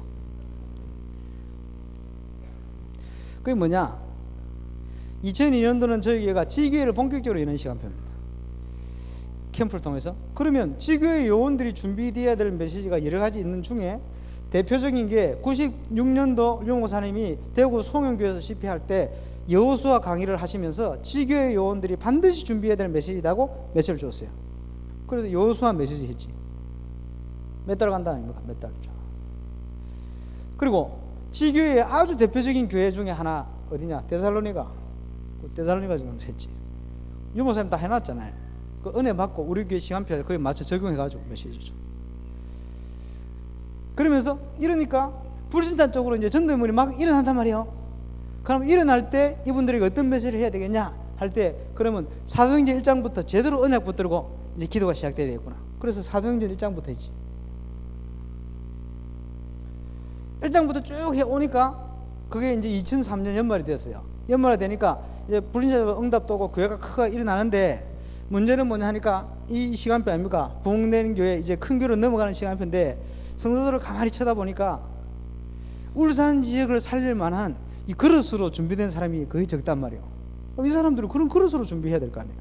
그게 뭐냐? 2002년도는 저희 교회가 지교회를 본격적으로 여는 시간표입니다. 캠프를 통해서. 그러면 지교회 요원들이 준비되어야 될 메시지가 여러 가지 있는 중에 대표적인 게 96년도 류 목사님이 대구 송영교회에서 집회할 때 여호수아 강의를 하시면서 지교회 요원들이 반드시 준비해야 될 메시지라고 메시지를 줬어요. 그래서 여호수아 메시지 했지. 몇 달 간다 아닙니까? 몇 달. 그리고 지교회의 아주 대표적인 교회 중에 하나 어디냐? 데살로니가 지금 했지. 유 목사님 다 해놨잖아요. 그 은혜 받고 우리 교회 시간표에 거기에 맞춰 적용해가지고 메시지 줘. 그러면서 이러니까 불신자 쪽으로 이제 전도인물이 막 일어난단 말이에요. 그럼 일어날 때 이분들에게 어떤 메시지를 해야 되겠냐 할 때, 그러면 사도행전 1장부터 제대로 언약 붙들고 이제 기도가 시작돼야 되겠구나. 그래서 사도행전 1장부터 했지. 1장부터 쭉 해오니까 그게 이제 2003년 연말이 되었어요. 연말이 되니까 이제 불신자 응답도 오고 교회가 크게 일어나는데, 문제는 뭐냐 하니까 이 시간표 아닙니까? 부흥되는 교회 이제 큰 교회로 넘어가는 시간표인데, 성도들을 가만히 쳐다보니까 울산 지역을 살릴 만한 이 그릇으로 준비된 사람이 거의 적단 말이에요. 이 사람들은 그런 그릇으로 준비해야 될 거 아니에요.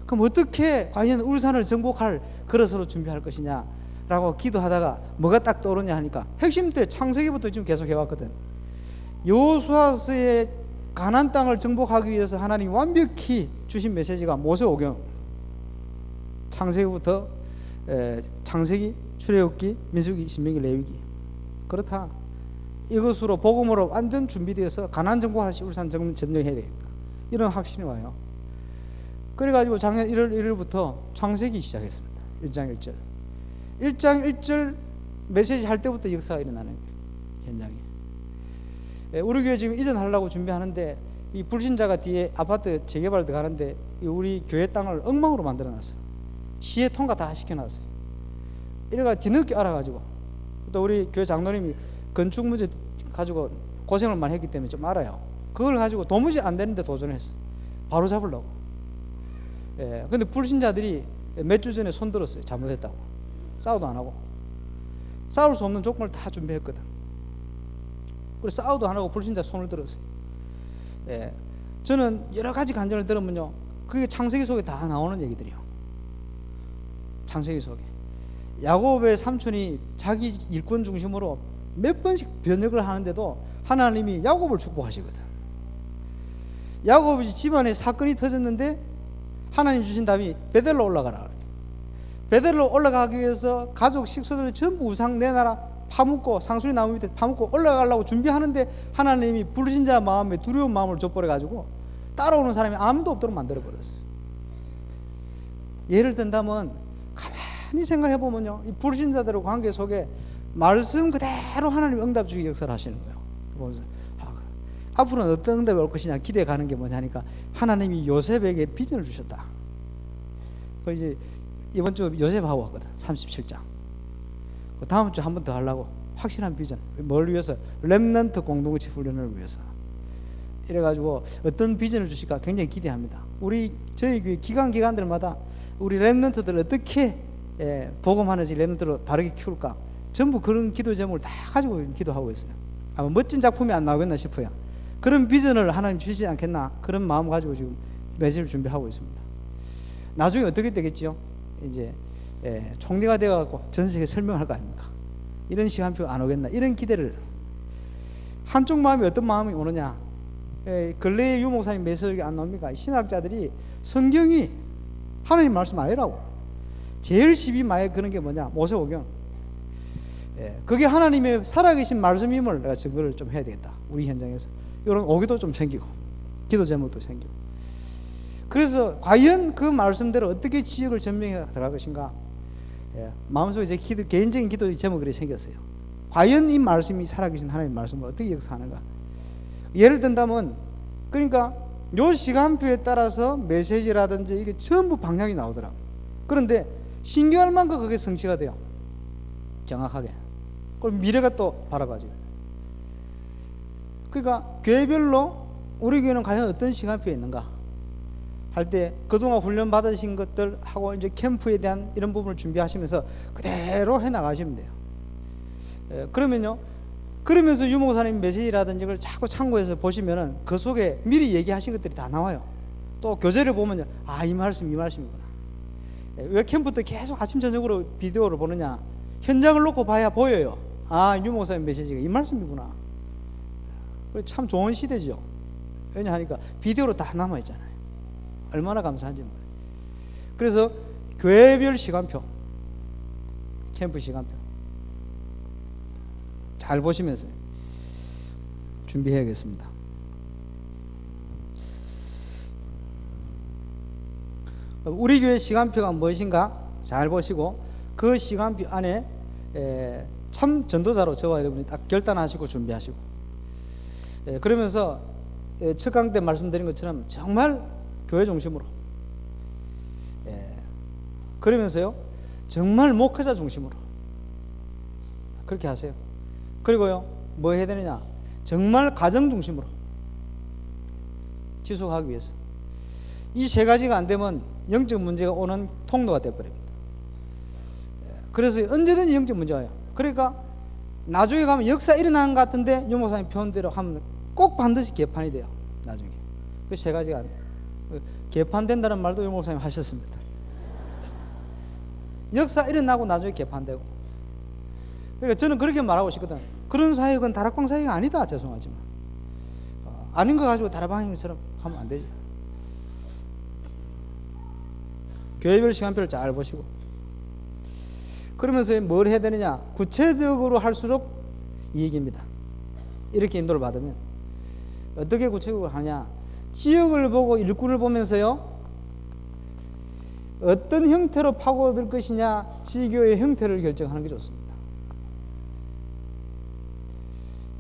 그럼 어떻게 과연 울산을 정복할 그릇으로 준비할 것이냐 라고 기도하다가 뭐가 딱 떠오르냐 하니까, 핵심 때 창세기부터 지금 계속 해왔거든. 여호수아서의 가나안 땅을 정복하기 위해서 하나님이 완벽히 주신 메시지가 모세오경, 창세기부터 창세기, 출애굽기, 민수기, 신명기, 레위기. 그렇다. 이것으로 복음으로 완전 준비되어서 가나안 정복하시 울산 점령해야 되겠다. 이런 확신이 와요. 그래가지고 작년 1월 1일부터 창세기 시작했습니다. 1장 1절. 1장 1절 메시지 할 때부터 역사가 일어나는 현장에. 우리 교회 지금 이전하려고 준비하는데, 이 불신자가 뒤에 아파트 재개발 들어가는데 우리 교회 땅을 엉망으로 만들어놨어. 시에 통과 다 시켜놨어요. 이래가 뒤늦게 알아가지고, 또 우리 교회 장로님이 건축 문제 가지고 고생을 많이 했기 때문에 좀 알아요. 그걸 가지고 도무지 안 되는데 도전했어. 바로 잡으려고. 근데 불신자들이 몇 주 전에 손 들었어요. 잘못했다고. 싸우도 안 하고. 싸울 수 없는 조건을 다 준비했거든. 그래서 싸우도 안 하고 불신자 손을 들었어요. 저는 여러 가지 간증을 들으면요, 그게 창세기 속에 다 나오는 얘기들이요. 창세기 속에 야곱의 삼촌이 자기 일꾼 중심으로 몇 번씩 변역을 하는데도 하나님이 야곱을 축복하시거든. 야곱이 집안에 사건이 터졌는데 하나님 주신 답이 베델로 올라가라. 베델로 올라가기 위해서 가족 식소들을 전부 우상 내놔라 파묻고, 상수리 나무 밑에 파묻고 올라가려고 준비하는데 하나님이 불신자 마음에 두려운 마음을 줘버려가지고 따라오는 사람이 아무도 없도록 만들어버렸어요. 예를 든다면 가만히 생각해보면요, 이 불신자들의 관계 속에 말씀 그대로 하나님이 응답 주기 역사를 하시는 거예요. 보면서 앞으로는 어떤 응답이 올 것이냐 기대해 가는 게 뭐냐니까, 하나님이 요셉에게 비전을 주셨다. 그 이제 이번 주 요셉하고 왔거든. 37장. 다음 주 한 번 더 하려고 확실한 비전. 뭘 위해서? 렘넌트 공동체 훈련을 위해서. 이래가지고 어떤 비전을 주실까 굉장히 기대합니다. 저희 교회 기관들마다 우리 렘넌트들 어떻게 복음하는지 렘넌트를 바르게 키울까, 전부 그런 기도 제목을 다 가지고 기도하고 있어요. 아마 멋진 작품이 안 나오겠나 싶어요. 그런 비전을 하나님 주시지 않겠나, 그런 마음 가지고 지금 메시지를 준비하고 있습니다. 나중에 어떻게 되겠지요? 이제 총리가 되어갖고 전 세계에 설명할 거 아닙니까? 이런 시간표 안 오겠나, 이런 기대를. 한쪽 마음이 어떤 마음이 오느냐, 근래에 유 목사님 메시지가 안 나옵니까? 신학자들이 성경이 하나님 말씀 아니라고, 제일 시비 많이 그런 게 뭐냐, 모세오경. 그게 하나님의 살아계신 말씀임을 내가 증거를 좀 해야 되겠다. 우리 현장에서 이런 오기도 좀 생기고 기도 제목도 생기고. 그래서 과연 그 말씀대로 어떻게 지역을 점령해 들어갈 것인가. 마음속에 제 개인적인 기도 제목이 생겼어요. 과연 이 말씀이 살아계신 하나님의 말씀을 어떻게 역사하는가. 예를 든다면, 그러니까 요 시간표에 따라서 메시지라든지 이게 전부 방향이 나오더라고요. 그런데 신기할 만큼 그게 성취가 돼요. 정확하게. 그럼 미래가 또 바라봐져요. 그러니까 교회별로 우리 교회는 과연 어떤 시간표에 있는가 할 때 그동안 훈련 받으신 것들 하고 이제 캠프에 대한 이런 부분을 준비하시면서 그대로 해 나가시면 돼요. 그러면요, 그러면서 유 목사님 메시지라든지 이걸 자꾸 참고해서 보시면은 그 속에 미리 얘기하신 것들이 다 나와요. 또 교재를 보면요, 아, 이 말씀이구나. 왜 캠프 때 계속 아침 저녁으로 비디오를 보느냐, 현장을 놓고 봐야 보여요. 아, 유 목사님 메시지가 이 말씀이구나. 참 좋은 시대죠. 왜냐하니까 비디오로 다 남아있잖아요. 얼마나 감사한지 몰라요. 그래서 교회별 시간표, 캠프 시간표 잘 보시면서 준비해야겠습니다. 우리 교회 시간표가 무엇인가 잘 보시고 그 시간표 안에 참 전도자로 저와 여러분이 딱 결단하시고 준비하시고, 그러면서 첫 강의 때 말씀드린 것처럼 정말 교회 중심으로, 그러면서요 정말 목회자 중심으로 그렇게 하세요. 그리고요 뭐 해야 되느냐, 정말 가정 중심으로 지속하기 위해서. 이 세 가지가 안 되면 영적 문제가 오는 통로가 되어버립니다. 그래서 언제든지 영적 문제가 와요. 그러니까 나중에 가면 역사 일어나는 것 같은데 유 목사님 표현대로 하면 꼭 반드시 개판이 돼요. 나중에 그 세 가지가 개판된다는 말도 유 목사님 하셨습니다. 역사 일어나고 나중에 개판되고. 그러니까 저는 그렇게 말하고 싶거든. 그런 사역은 다락방 사역이 아니다. 죄송하지만 아닌 거 가지고 다락방처럼 하면 안 되죠. 교회별 시간표를 잘 보시고, 그러면서 뭘 해야 되느냐, 구체적으로 할수록 이익입니다. 이렇게 인도를 받으면 어떻게 구체적으로 하냐, 지역을 보고 일꾼을 보면서요 어떤 형태로 파고들 것이냐, 지교의 형태를 결정하는 게 좋습니다.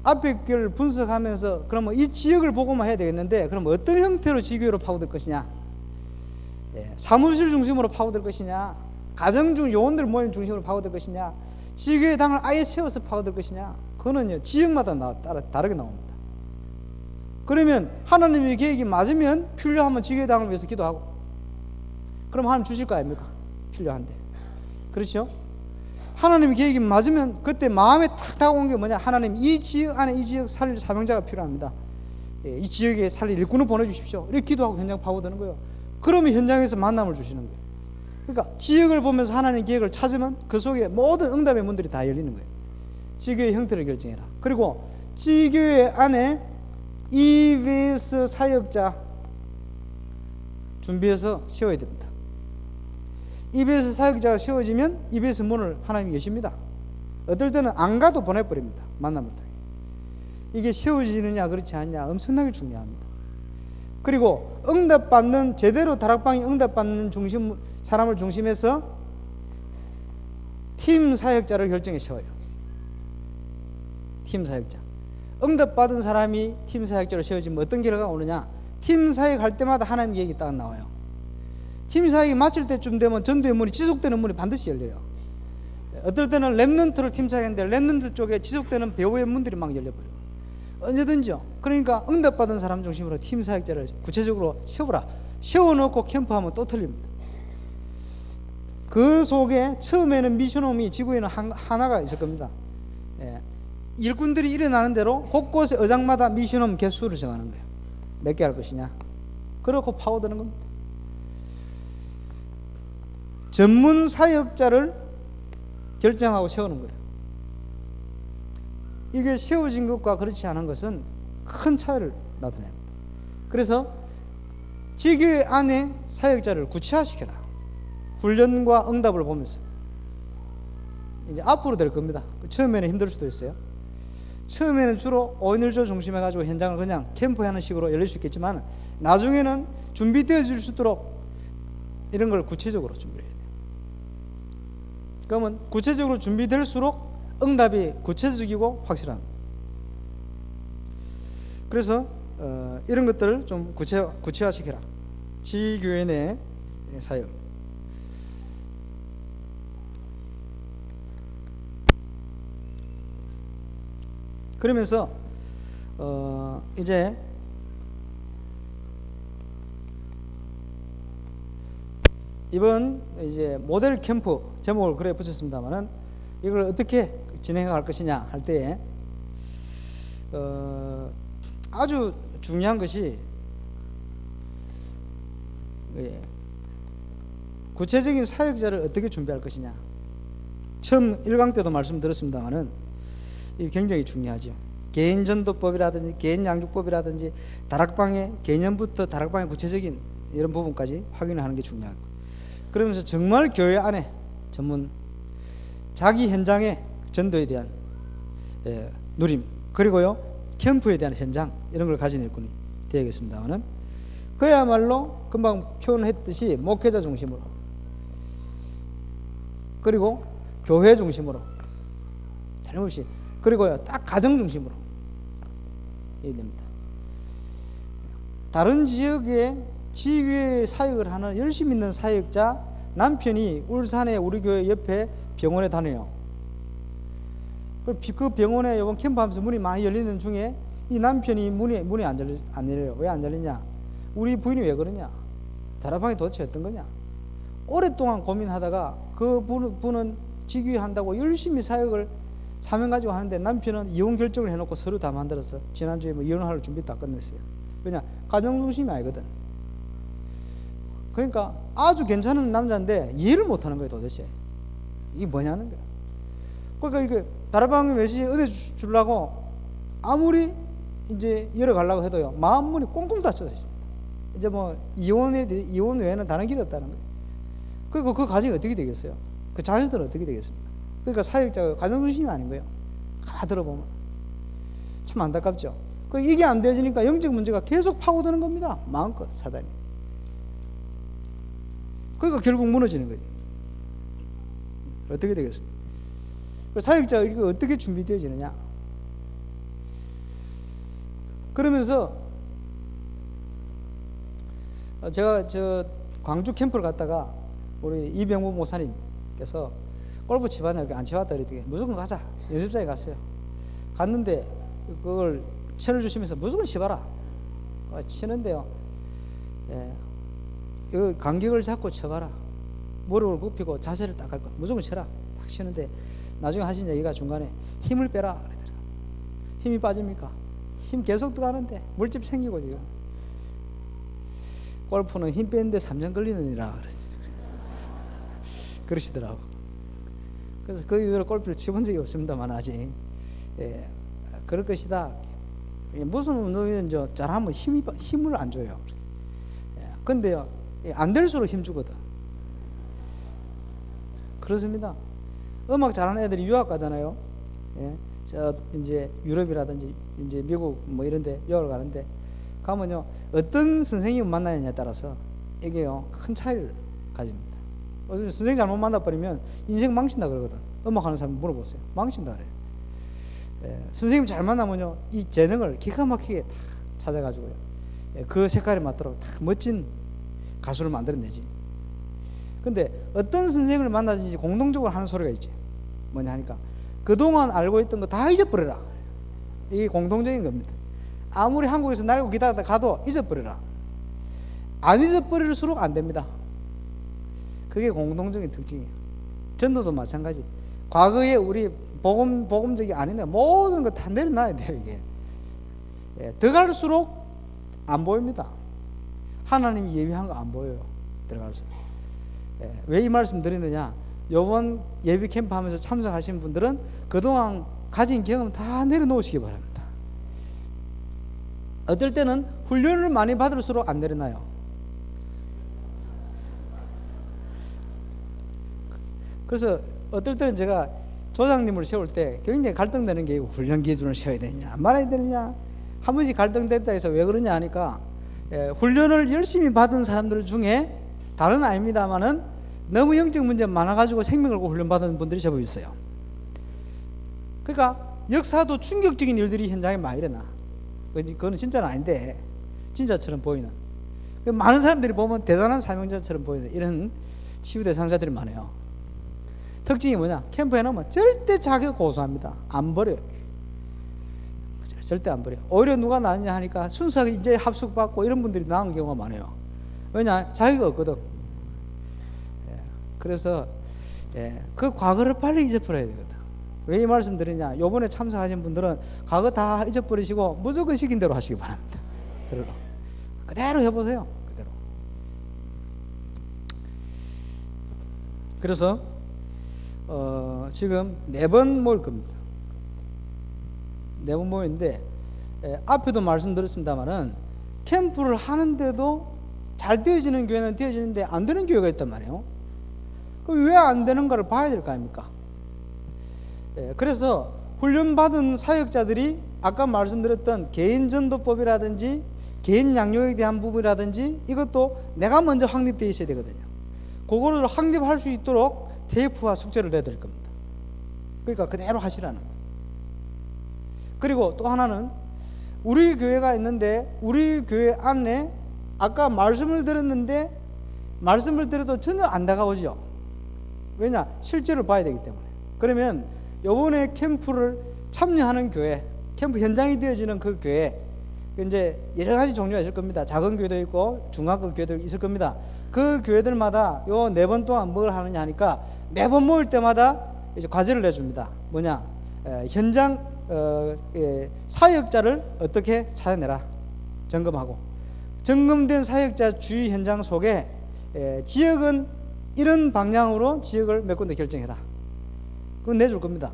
앞에 걸 분석하면서 그러면 이 지역을 보고만 해야 되겠는데, 그럼 어떤 형태로 지교로 파고들 것이냐, 사무실 중심으로 파고들 것이냐, 가정 중 요원들 모임 중심으로 파고들 것이냐, 지교의 당을 아예 세워서 파고들 것이냐, 그거는요 지역마다 다르게 나옵니다. 그러면 하나님의 계획이 맞으면 필요하면 지교의 당을 위해서 기도하고, 그럼 하나님 주실 거 아닙니까? 필요한데. 그렇죠? 하나님의 계획이 맞으면 그때 마음에 탁 다가온 게 뭐냐, 하나님 이 지역 안에 이 지역 살릴 사명자가 필요합니다. 이 지역에 살릴 일꾼을 보내주십시오. 이렇게 기도하고 현장 파고드는 거예요. 그러면 현장에서 만남을 주시는 거예요. 그러니까 지역을 보면서 하나님의 계획을 찾으면 그 속에 모든 응답의 문들이 다 열리는 거예요. 지교의 형태를 결정해라. 그리고 지교회 안에 EBS 사역자 준비해서 세워야 됩니다. EBS 사역자가 세워지면 EBS 문을 하나님이 여십니다. 어떨 때는 안 가도 보내버립니다. 만남을 통해. 이게 세워지느냐 그렇지 않냐 엄청나게 중요합니다. 그리고 응답받는, 제대로 다락방이 응답받는 사람을 중심해서 팀 사역자를 결정해 세워요. 팀 사역자. 응답받은 사람이 팀 사역자로 세워지면 어떤 결과가 오느냐, 팀 사역할 때마다 하나님 계획이 딱 나와요. 팀 사역이 마칠 때쯤 되면 전도의 문이, 지속되는 문이 반드시 열려요. 어떨 때는 랩넌트를 팀 사역했는데 랩넌트 쪽에 지속되는 배우의 문들이 막 열려버려요. 언제든지요. 그러니까 응답받은 사람 중심으로 팀 사역자를 구체적으로 세우라. 세워놓고 캠프하면 또 틀립니다. 그 속에 처음에는 미션홈이 지구에는 하나가 있을 겁니다. 일꾼들이 일어나는 대로 곳곳에 의장마다 미션홈 개수를 정하는 거예요. 몇 개 할 것이냐. 그렇고 파고드는 겁니다. 전문 사역자를 결정하고 세우는 거예요. 이게 세워진 것과 그렇지 않은 것은 큰 차이를 나타냅니다. 그래서 지교회 안에 사역자를 구체화시켜라. 훈련과 응답을 보면서 이제 앞으로 될 겁니다. 처음에는 힘들 수도 있어요. 처음에는 주로 5인일조 중심해가지고 현장을 그냥 캠프하는 식으로 열릴 수 있겠지만, 나중에는 준비되어질 수 있도록 이런 걸 구체적으로 준비해야 돼요. 그러면 구체적으로 준비될수록 응답이 구체적이고 확실한. 그래서 이런 것들을 좀 구체화시켜라. 지교회 내 사역. 그러면서 이제 이번 이제 모델 캠프 제목을 그래 붙였습니다만은 이걸 어떻게 진행해 갈 것이냐 할 때에 아주 중요한 것이 구체적인 사역자를 어떻게 준비할 것이냐. 처음 1강 때도 말씀드렸습니다만은 이게 굉장히 중요하죠. 개인 전도법이라든지 개인 양육법이라든지 다락방의 개념부터 다락방의 구체적인 이런 부분까지 확인하는 게 중요하고, 그러면서 정말 교회 안에 전문 자기 현장의 전도에 대한 누림, 그리고요 캠프에 대한 현장, 이런 걸 가진 일꾼이 되야겠습니다만은, 그야말로 금방 표현했듯이 목회자 중심으로, 그리고 교회 중심으로, 잘못없이, 그리고요 딱 가정 중심으로 해야 됩니다. 다른 지역에 지교회 사역을 하는 열심히 있는 사역자 남편이 울산에 우리 교회 옆에 병원에 다녀요. 그 병원에 이번 캠프하면서 문이 많이 열리는 중에 이 남편이 문이 안 열려요. 왜 안 열리냐? 우리 부인이 왜 그러냐? 다락방이 도대체 어떤 거냐? 오랫동안 고민하다가 그 분은 지교회 한다고 열심히 사역을 사명 가지고 하는데 남편은 이혼 결정을 해놓고 서류 다 만들어서 지난주에 뭐 이혼할 준비 다 끝냈어요. 왜냐? 가정 중심이 아니거든. 그러니까 아주 괜찮은 남자인데 이해를 못하는 거예요. 도대체 이게 뭐냐는 거야. 그러니까 이게 다락방 외시 의대 주려고 아무리 이제 열어가려고 해도요 마음문이 꽁꽁 닫혀져 있습니다. 이제 뭐 이혼 외에는 다른 길이 없다는 거예요. 그리고 그 가정이 어떻게 되겠어요? 그 자녀들은 어떻게 되겠습니까? 그러니까 사역자가 가정 중심이 아닌 거예요. 가만 들어보면 참 안타깝죠. 이게 안 되어지니까 영적 문제가 계속 파고드는 겁니다. 마음껏 사단이. 그러니까 결국 무너지는 거예요. 어떻게 되겠습니까? 사역자가 이거 어떻게 준비되어지느냐? 그러면서 제가 광주 캠프를 갔다가 우리 이병무 목사님께서 골프 치봤냐 이렇게 안 치봤다 그랬더니 무조건 가자 연습장에 갔어요. 갔는데 그걸 채를 주시면서 무조건 치봐라. 치는데요, 이 간격을 잡고 쳐봐라. 무릎을 굽히고 자세를 딱 할 거. 무조건 쳐라. 딱 치는데 나중에 하신 얘기가 중간에 힘을 빼라 그러더라. 힘이 빠집니까? 힘 계속 들어가는데 물집 생기고 지금. 골프는 힘 빼는데 3년 걸리느니라 그러시더라고. 그래서 그 이후로 골프를 치본 적이 없습니다만 아직 그럴 것이다. 무슨 운동이든 잘하면 힘을 안 줘요. 근데요 안 될수록 힘 주거든. 그렇습니다. 음악 잘하는 애들이 유학 가잖아요. 저 이제 유럽이라든지 이제 미국 뭐 이런데 유학을 가는데 가면요 어떤 선생님을 만나느냐에 따라서 이게요 큰 차이를 가집니다. 선생님 잘못 만나버리면 인생 망친다 그러거든. 음악하는 사람 물어보세요. 망친다 그래요. 선생님 잘 만나면요 이 재능을 기가 막히게 다 찾아가지고요 그 색깔에 맞도록 다 멋진 가수를 만들어내지. 근데 어떤 선생님을 만나든지 공동적으로 하는 소리가 있지. 뭐냐 하니까 그동안 알고 있던 거 다 잊어버려라. 이게 공통적인 겁니다. 아무리 한국에서 날고 기다리다 가도 잊어버려라. 안 잊어버릴수록 안 됩니다. 그게 공통적인 특징이에요. 전도도 마찬가지. 과거에 우리 복음적이 아닌데 모든 거 다 내려놔야 돼요. 이게 더 갈수록 안 보입니다. 하나님이 예비한 거 안 보여요. 들어갈수록. 왜 이 말씀 드리느냐? 요번 예비 캠프 하면서 참석하신 분들은 그동안 가진 경험 다 내려놓으시기 바랍니다. 어떨 때는 훈련을 많이 받을수록 안 내려놔요. 그래서 어떨 때는 제가 조장님을 세울 때 굉장히 갈등되는 게 훈련 기준을 세워야 되느냐 말아야 되느냐 한 번씩 갈등됐다 해서 왜 그러냐 하니까 훈련을 열심히 받은 사람들 중에 다른 아닙니다만은 너무 영적 문제 많아가지고 생명 걸고 훈련받은 분들이 제법 있어요. 그러니까 역사도 충격적인 일들이 현장에 많이 일어나. 그거는 진짜는 아닌데 진짜처럼 보이는, 많은 사람들이 보면 대단한 사명자처럼 보이는 이런 치유 대상자들이 많아요. 특징이 뭐냐? 캠프에 넣으면 절대 자기가 고소합니다. 안 버려요. 절대 안 버려요. 오히려 누가 나왔냐 하니까 순수하게 이제 합숙받고 이런 분들이 나온 경우가 많아요. 왜냐? 자기가 없거든. 그래서 그 과거를 빨리 잊어버려야 되거든. 왜 이 말씀 드리냐? 요번에 참석하신 분들은 과거 다 잊어버리시고 무조건 시킨 대로 하시기 바랍니다. 그대로 해보세요. 그대로. 그래서 지금 4번 모일 겁니다. 4번 모이는데 앞에도 말씀드렸습니다만은 캠프를 하는데도 잘 되어지는 교회는 되어지는데 안 되는 교회가 있단 말이에요. 그럼 왜 안 되는가를 봐야 될 거 아닙니까? 그래서 훈련받은 사역자들이 아까 말씀드렸던 개인전도법이라든지 개인 양육에 대한 부분이라든지 이것도 내가 먼저 확립되어 있어야 되거든요. 그거를 확립할 수 있도록 테이프와 숙제를 내야 될 겁니다. 그러니까 그대로 하시라는 거예요. 그리고 또 하나는 우리 교회가 있는데 우리 교회 안에 아까 말씀을 들었는데 말씀을 들어도 전혀 안 다가오죠. 왜냐? 실제로 봐야 되기 때문에. 그러면 요번에 캠프를 참여하는 교회, 캠프 현장이 되어지는 그 교회, 이제 여러 가지 종류가 있을 겁니다. 작은 교회도 있고 중학교 교회도 있을 겁니다. 그 교회들마다 요 4번 동안 뭘 하느냐 하니까 매번 모일 때마다 이제 과제를 내줍니다. 뭐냐? 현장 사역자를 어떻게 찾아내라. 점검하고 점검된 사역자 주의 현장 속에 지역은 이런 방향으로 지역을 몇 군데 결정해라. 그건 내줄 겁니다.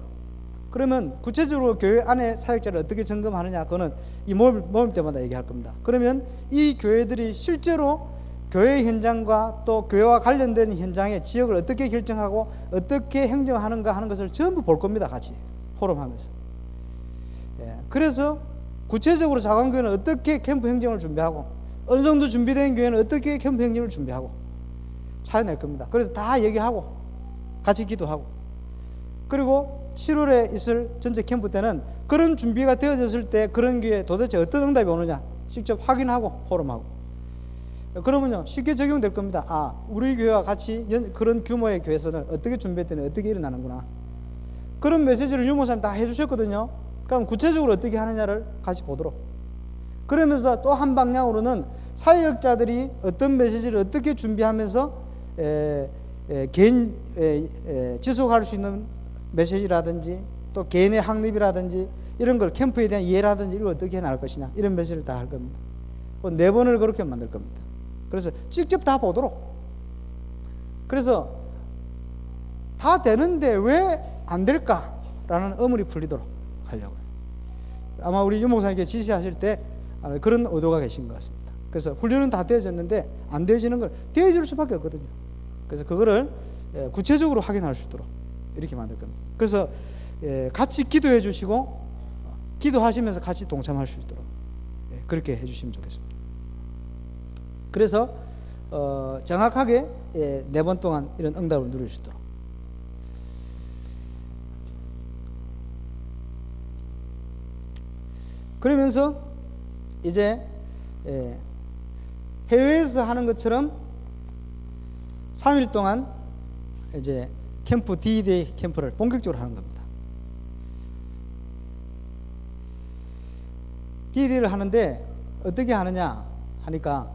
그러면 구체적으로 교회 안에 사역자를 어떻게 점검하느냐, 그거는 이 모임 때마다 얘기할 겁니다. 그러면 이 교회들이 실제로 교회 현장과 또 교회와 관련된 현장의 지역을 어떻게 결정하고 어떻게 행정하는가 하는 것을 전부 볼 겁니다. 같이 포럼하면서. 그래서 구체적으로 자관교회는 어떻게 캠프 행정을 준비하고 어느 정도 준비된 교회는 어떻게 캠프 행정을 준비하고 찾아낼 겁니다. 그래서 다 얘기하고 같이 기도하고, 그리고 7월에 있을 전체 캠프 때는 그런 준비가 되어졌을 때 그런 교회에 도대체 어떤 응답이 오느냐 직접 확인하고 포럼하고, 그러면요 쉽게 적용될 겁니다. 아, 우리 교회와 같이 그런 규모의 교회에서는 어떻게 준비했더니 어떻게 일어나는구나. 그런 메시지를 유모사님 다 해주셨거든요. 그럼 구체적으로 어떻게 하느냐를 같이 보도록. 그러면서 또 한 방향으로는 사역자들이 어떤 메시지를 어떻게 준비하면서 개인 지속할 수 있는 메시지라든지 또 개인의 확립이라든지 이런 걸 캠프에 대한 이해라든지 이걸 어떻게 나갈 것이냐, 이런 메시지를 다 할 겁니다. 4번을 그렇게 만들 겁니다. 그래서 직접 다 보도록. 그래서 다 되는데 왜 안 될까라는 의문이 풀리도록 하려고요. 아마 우리 유목사님께 지시하실 때 그런 의도가 계신 것 같습니다. 그래서 훈련은 다 되어졌는데 안 되어지는 걸 되어질 수밖에 없거든요. 그래서 그거를 구체적으로 확인할 수 있도록 이렇게 만들 겁니다. 그래서 같이 기도해 주시고 기도하시면서 같이 동참할 수 있도록 그렇게 해주시면 좋겠습니다. 그래서 정확하게 4번 동안 이런 응답을 누릴 수 있도록. 그러면서 이제 해외에서 하는 것처럼 3일 동안 이제 캠프 D-Day 캠프를 본격적으로 하는 겁니다. D-Day를 하는데 어떻게 하느냐 하니까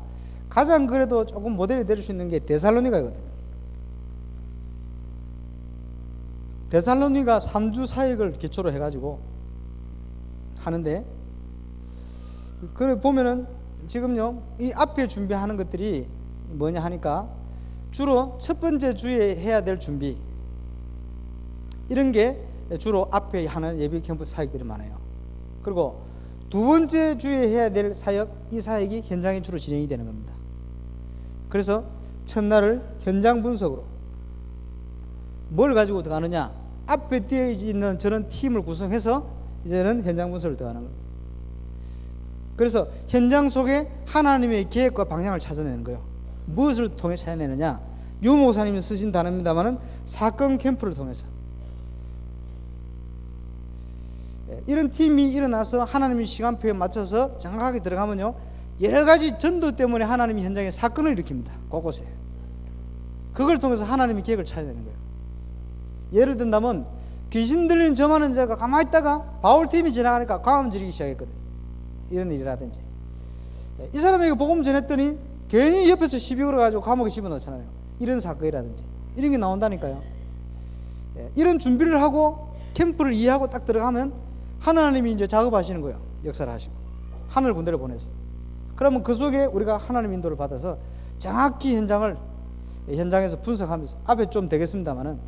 가장 그래도 조금 모델이 될 수 있는 게 데살로니가거든요. 데살로니가 3주 사역을 기초로 해가지고 하는데, 그래 보면은 지금요 이 앞에 준비하는 것들이 뭐냐 하니까 주로 첫 번째 주에 해야 될 준비, 이런 게 주로 앞에 하는 예비 캠프 사역들이 많아요. 그리고 두 번째 주에 해야 될 사역, 이 사역이 현장에 주로 진행이 되는 겁니다. 그래서 첫날을 현장 분석으로 뭘 가지고 들어가느냐, 앞에 뛰어 있는 저런 팀을 구성해서 이제는 현장 분석을 들어가는 겁니다. 그래서 현장 속에 하나님의 계획과 방향을 찾아내는 거예요. 무엇을 통해 찾아내느냐, 유 목사님이 쓰신 단어입니다만은 사건 캠프를 통해서 이런 팀이 일어나서 하나님의 시간표에 맞춰서 정확하게 들어가면요, 여러 가지 전도 때문에 하나님이 현장에 사건을 일으킵니다. 곳곳에. 그걸 통해서 하나님의 계획을 찾아내는 거예요. 예를 든다면 귀신 들린 점하는 자가 가만히 있다가 바울팀이 지나가니까 광음 지르기 시작했거든. 이런 일이라든지, 이 사람에게 복음 전했더니 괜히 옆에서 시비 걸어가지고 감옥에 집어넣잖아요. 이런 사건이라든지 이런 게 나온다니까요. 이런 준비를 하고 캠프를 이해하고 딱 들어가면 하나님이 이제 작업하시는 거예요. 역사를 하시고 하늘 군대를 보내서, 그러면 그 속에 우리가 하나님 인도를 받아서 정확히 현장에서 분석하면서, 앞에 좀 되겠습니다만은,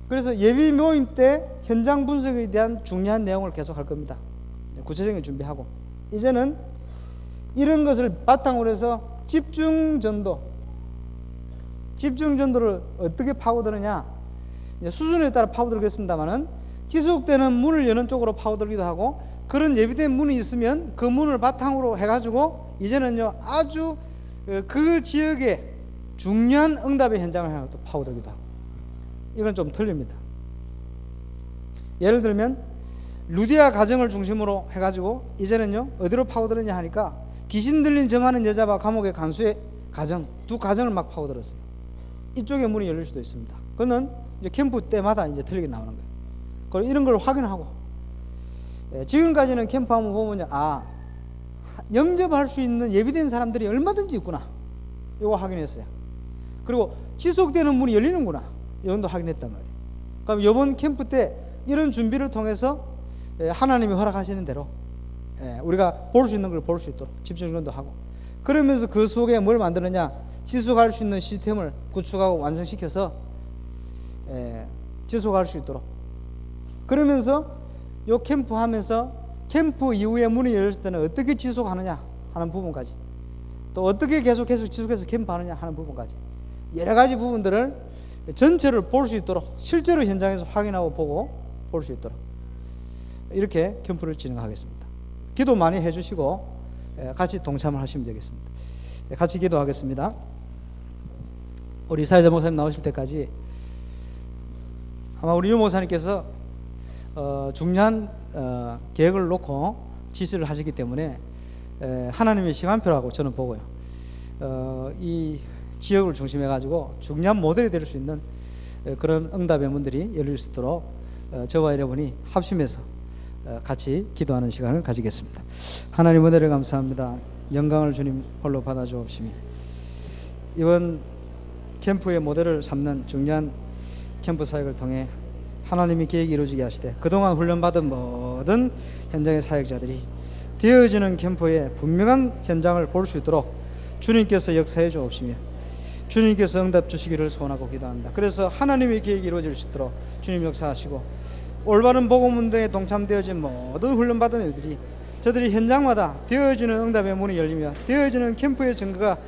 그래서 예비 모임 때 현장 분석에 대한 중요한 내용을 계속 할 겁니다. 구체적인 준비하고, 이제는 이런 것을 바탕으로 해서 집중 전도를 어떻게 파고드느냐, 수준에 따라 파고들겠습니다만은 지속되는 문을 여는 쪽으로 파고들기도 하고, 그런 예비된 문이 있으면 그 문을 바탕으로 해가지고 이제는요 아주 그 지역의 중요한 응답의 현장을 향해 또 파고들기도 하고, 이건 좀 틀립니다. 예를 들면 루디아 가정을 중심으로 해가지고 이제는요 어디로 파고들었냐 하니까 귀신 들린 점하는 여자와 감옥의 간수의 가정, 두 가정을 막 파고들었어요. 이쪽에 문이 열릴 수도 있습니다. 그거는 이제 캠프 때마다 이제 틀리게 나오는 거예요. 그리고 이런 걸 확인하고, 지금까지는 캠프 한번 보면요, 영접할 수 있는 예비된 사람들이 얼마든지 있구나, 이거 확인했어요. 그리고 지속되는 문이 열리는구나, 이 정도 확인했단 말이에요. 그럼 이번 캠프 때 이런 준비를 통해서 하나님이 허락하시는 대로 우리가 볼 수 있는 걸 볼 수 있도록 집중전도 하고, 그러면서 그 속에 뭘 만드느냐, 지속할 수 있는 시스템을 구축하고 완성시켜서 지속할 수 있도록, 그러면서 요 캠프 하면서 캠프 이후에 문이 열렸을 때는 어떻게 지속하느냐 하는 부분까지, 또 어떻게 계속해서 지속해서 캠프하느냐 하는 부분까지, 여러 가지 부분들을 전체를 볼 수 있도록, 실제로 현장에서 확인하고 보고 볼 수 있도록 이렇게 캠프를 진행하겠습니다. 기도 많이 해주시고 같이 동참을 하시면 되겠습니다. 같이 기도하겠습니다. 우리 사회자 목사님 나오실 때까지 아마 우리 유 목사님께서 중요한 계획을 놓고 지시를 하시기 때문에 하나님의 시간표라고 저는 보고요, 이 지역을 중심해 가지고 중요한 모델이 될 수 있는 그런 응답의 문들이 열릴 수 있도록 저와 여러분이 합심해서 같이 기도하는 시간을 가지겠습니다. 하나님 은혜를 감사합니다. 영광을 주님 홀로 받아 주옵시며, 이번 캠프의 모델을 삼는 중요한 캠프 사역을 통해 하나님이 계획이 이루어지게 하시되, 그동안 훈련받은 모든 현장의 사역자들이 되어지는 캠프의 분명한 현장을 볼 수 있도록 주님께서 역사해 주옵시며, 주님께서 응답 주시기를 소원하고 기도합니다. 그래서 하나님의 계획이 이루어질 수 있도록 주님 역사하시고, 올바른 복음 운동에 동참되어진 모든 훈련받은 일들이 저들이 현장마다 되어지는 응답의 문이 열리며 되어지는 캠프의 증거가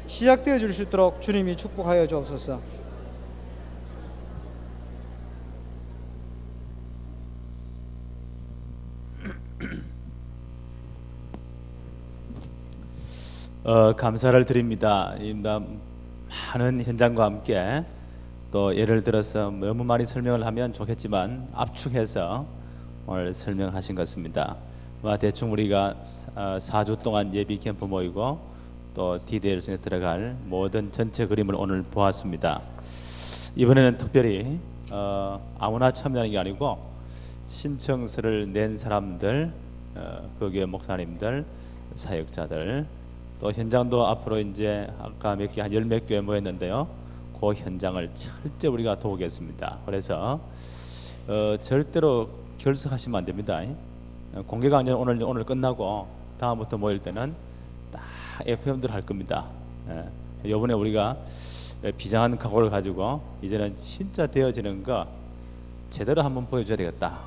시작되어 줄 수 있도록 주님이 축복하여 주옵소서. 감사를 드립니다. 많은 현장과 함께, 또 예를 들어서 너무 많이 설명을 하면 좋겠지만 압축해서 오늘 설명하신 것 같습니다. 대충 우리가 4주 동안 예비 캠프 모이고 또 D-Day를 통해 들어갈 모든 전체 그림을 오늘 보았습니다. 이번에는 특별히 아무나 참여하는 게 아니고 신청서를 낸 사람들, 거기에 목사님들, 사역자들, 또 현장도 앞으로 이제 아까 몇 개, 한 10몇 개 모였는데요, 그 현장을 철저히 우리가 도우겠습니다. 그래서 절대로 결석하시면 안 됩니다. 공개 강연 오늘 끝나고 다음부터 모일 때는 딱 FM들 할 겁니다. 이번에 우리가 비장한 각오를 가지고 이제는 진짜 되어지는 거 제대로 한번 보여줘야 되겠다,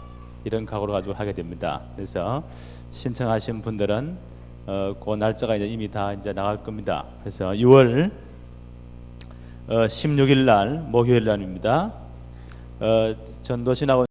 이런 각오를 가지고 하게 됩니다. 그래서 신청하신 분들은 그 날짜가 이미 다 나갈 겁니다. 그래서 6월 16일 날 목요일 날입니다. 전도신하고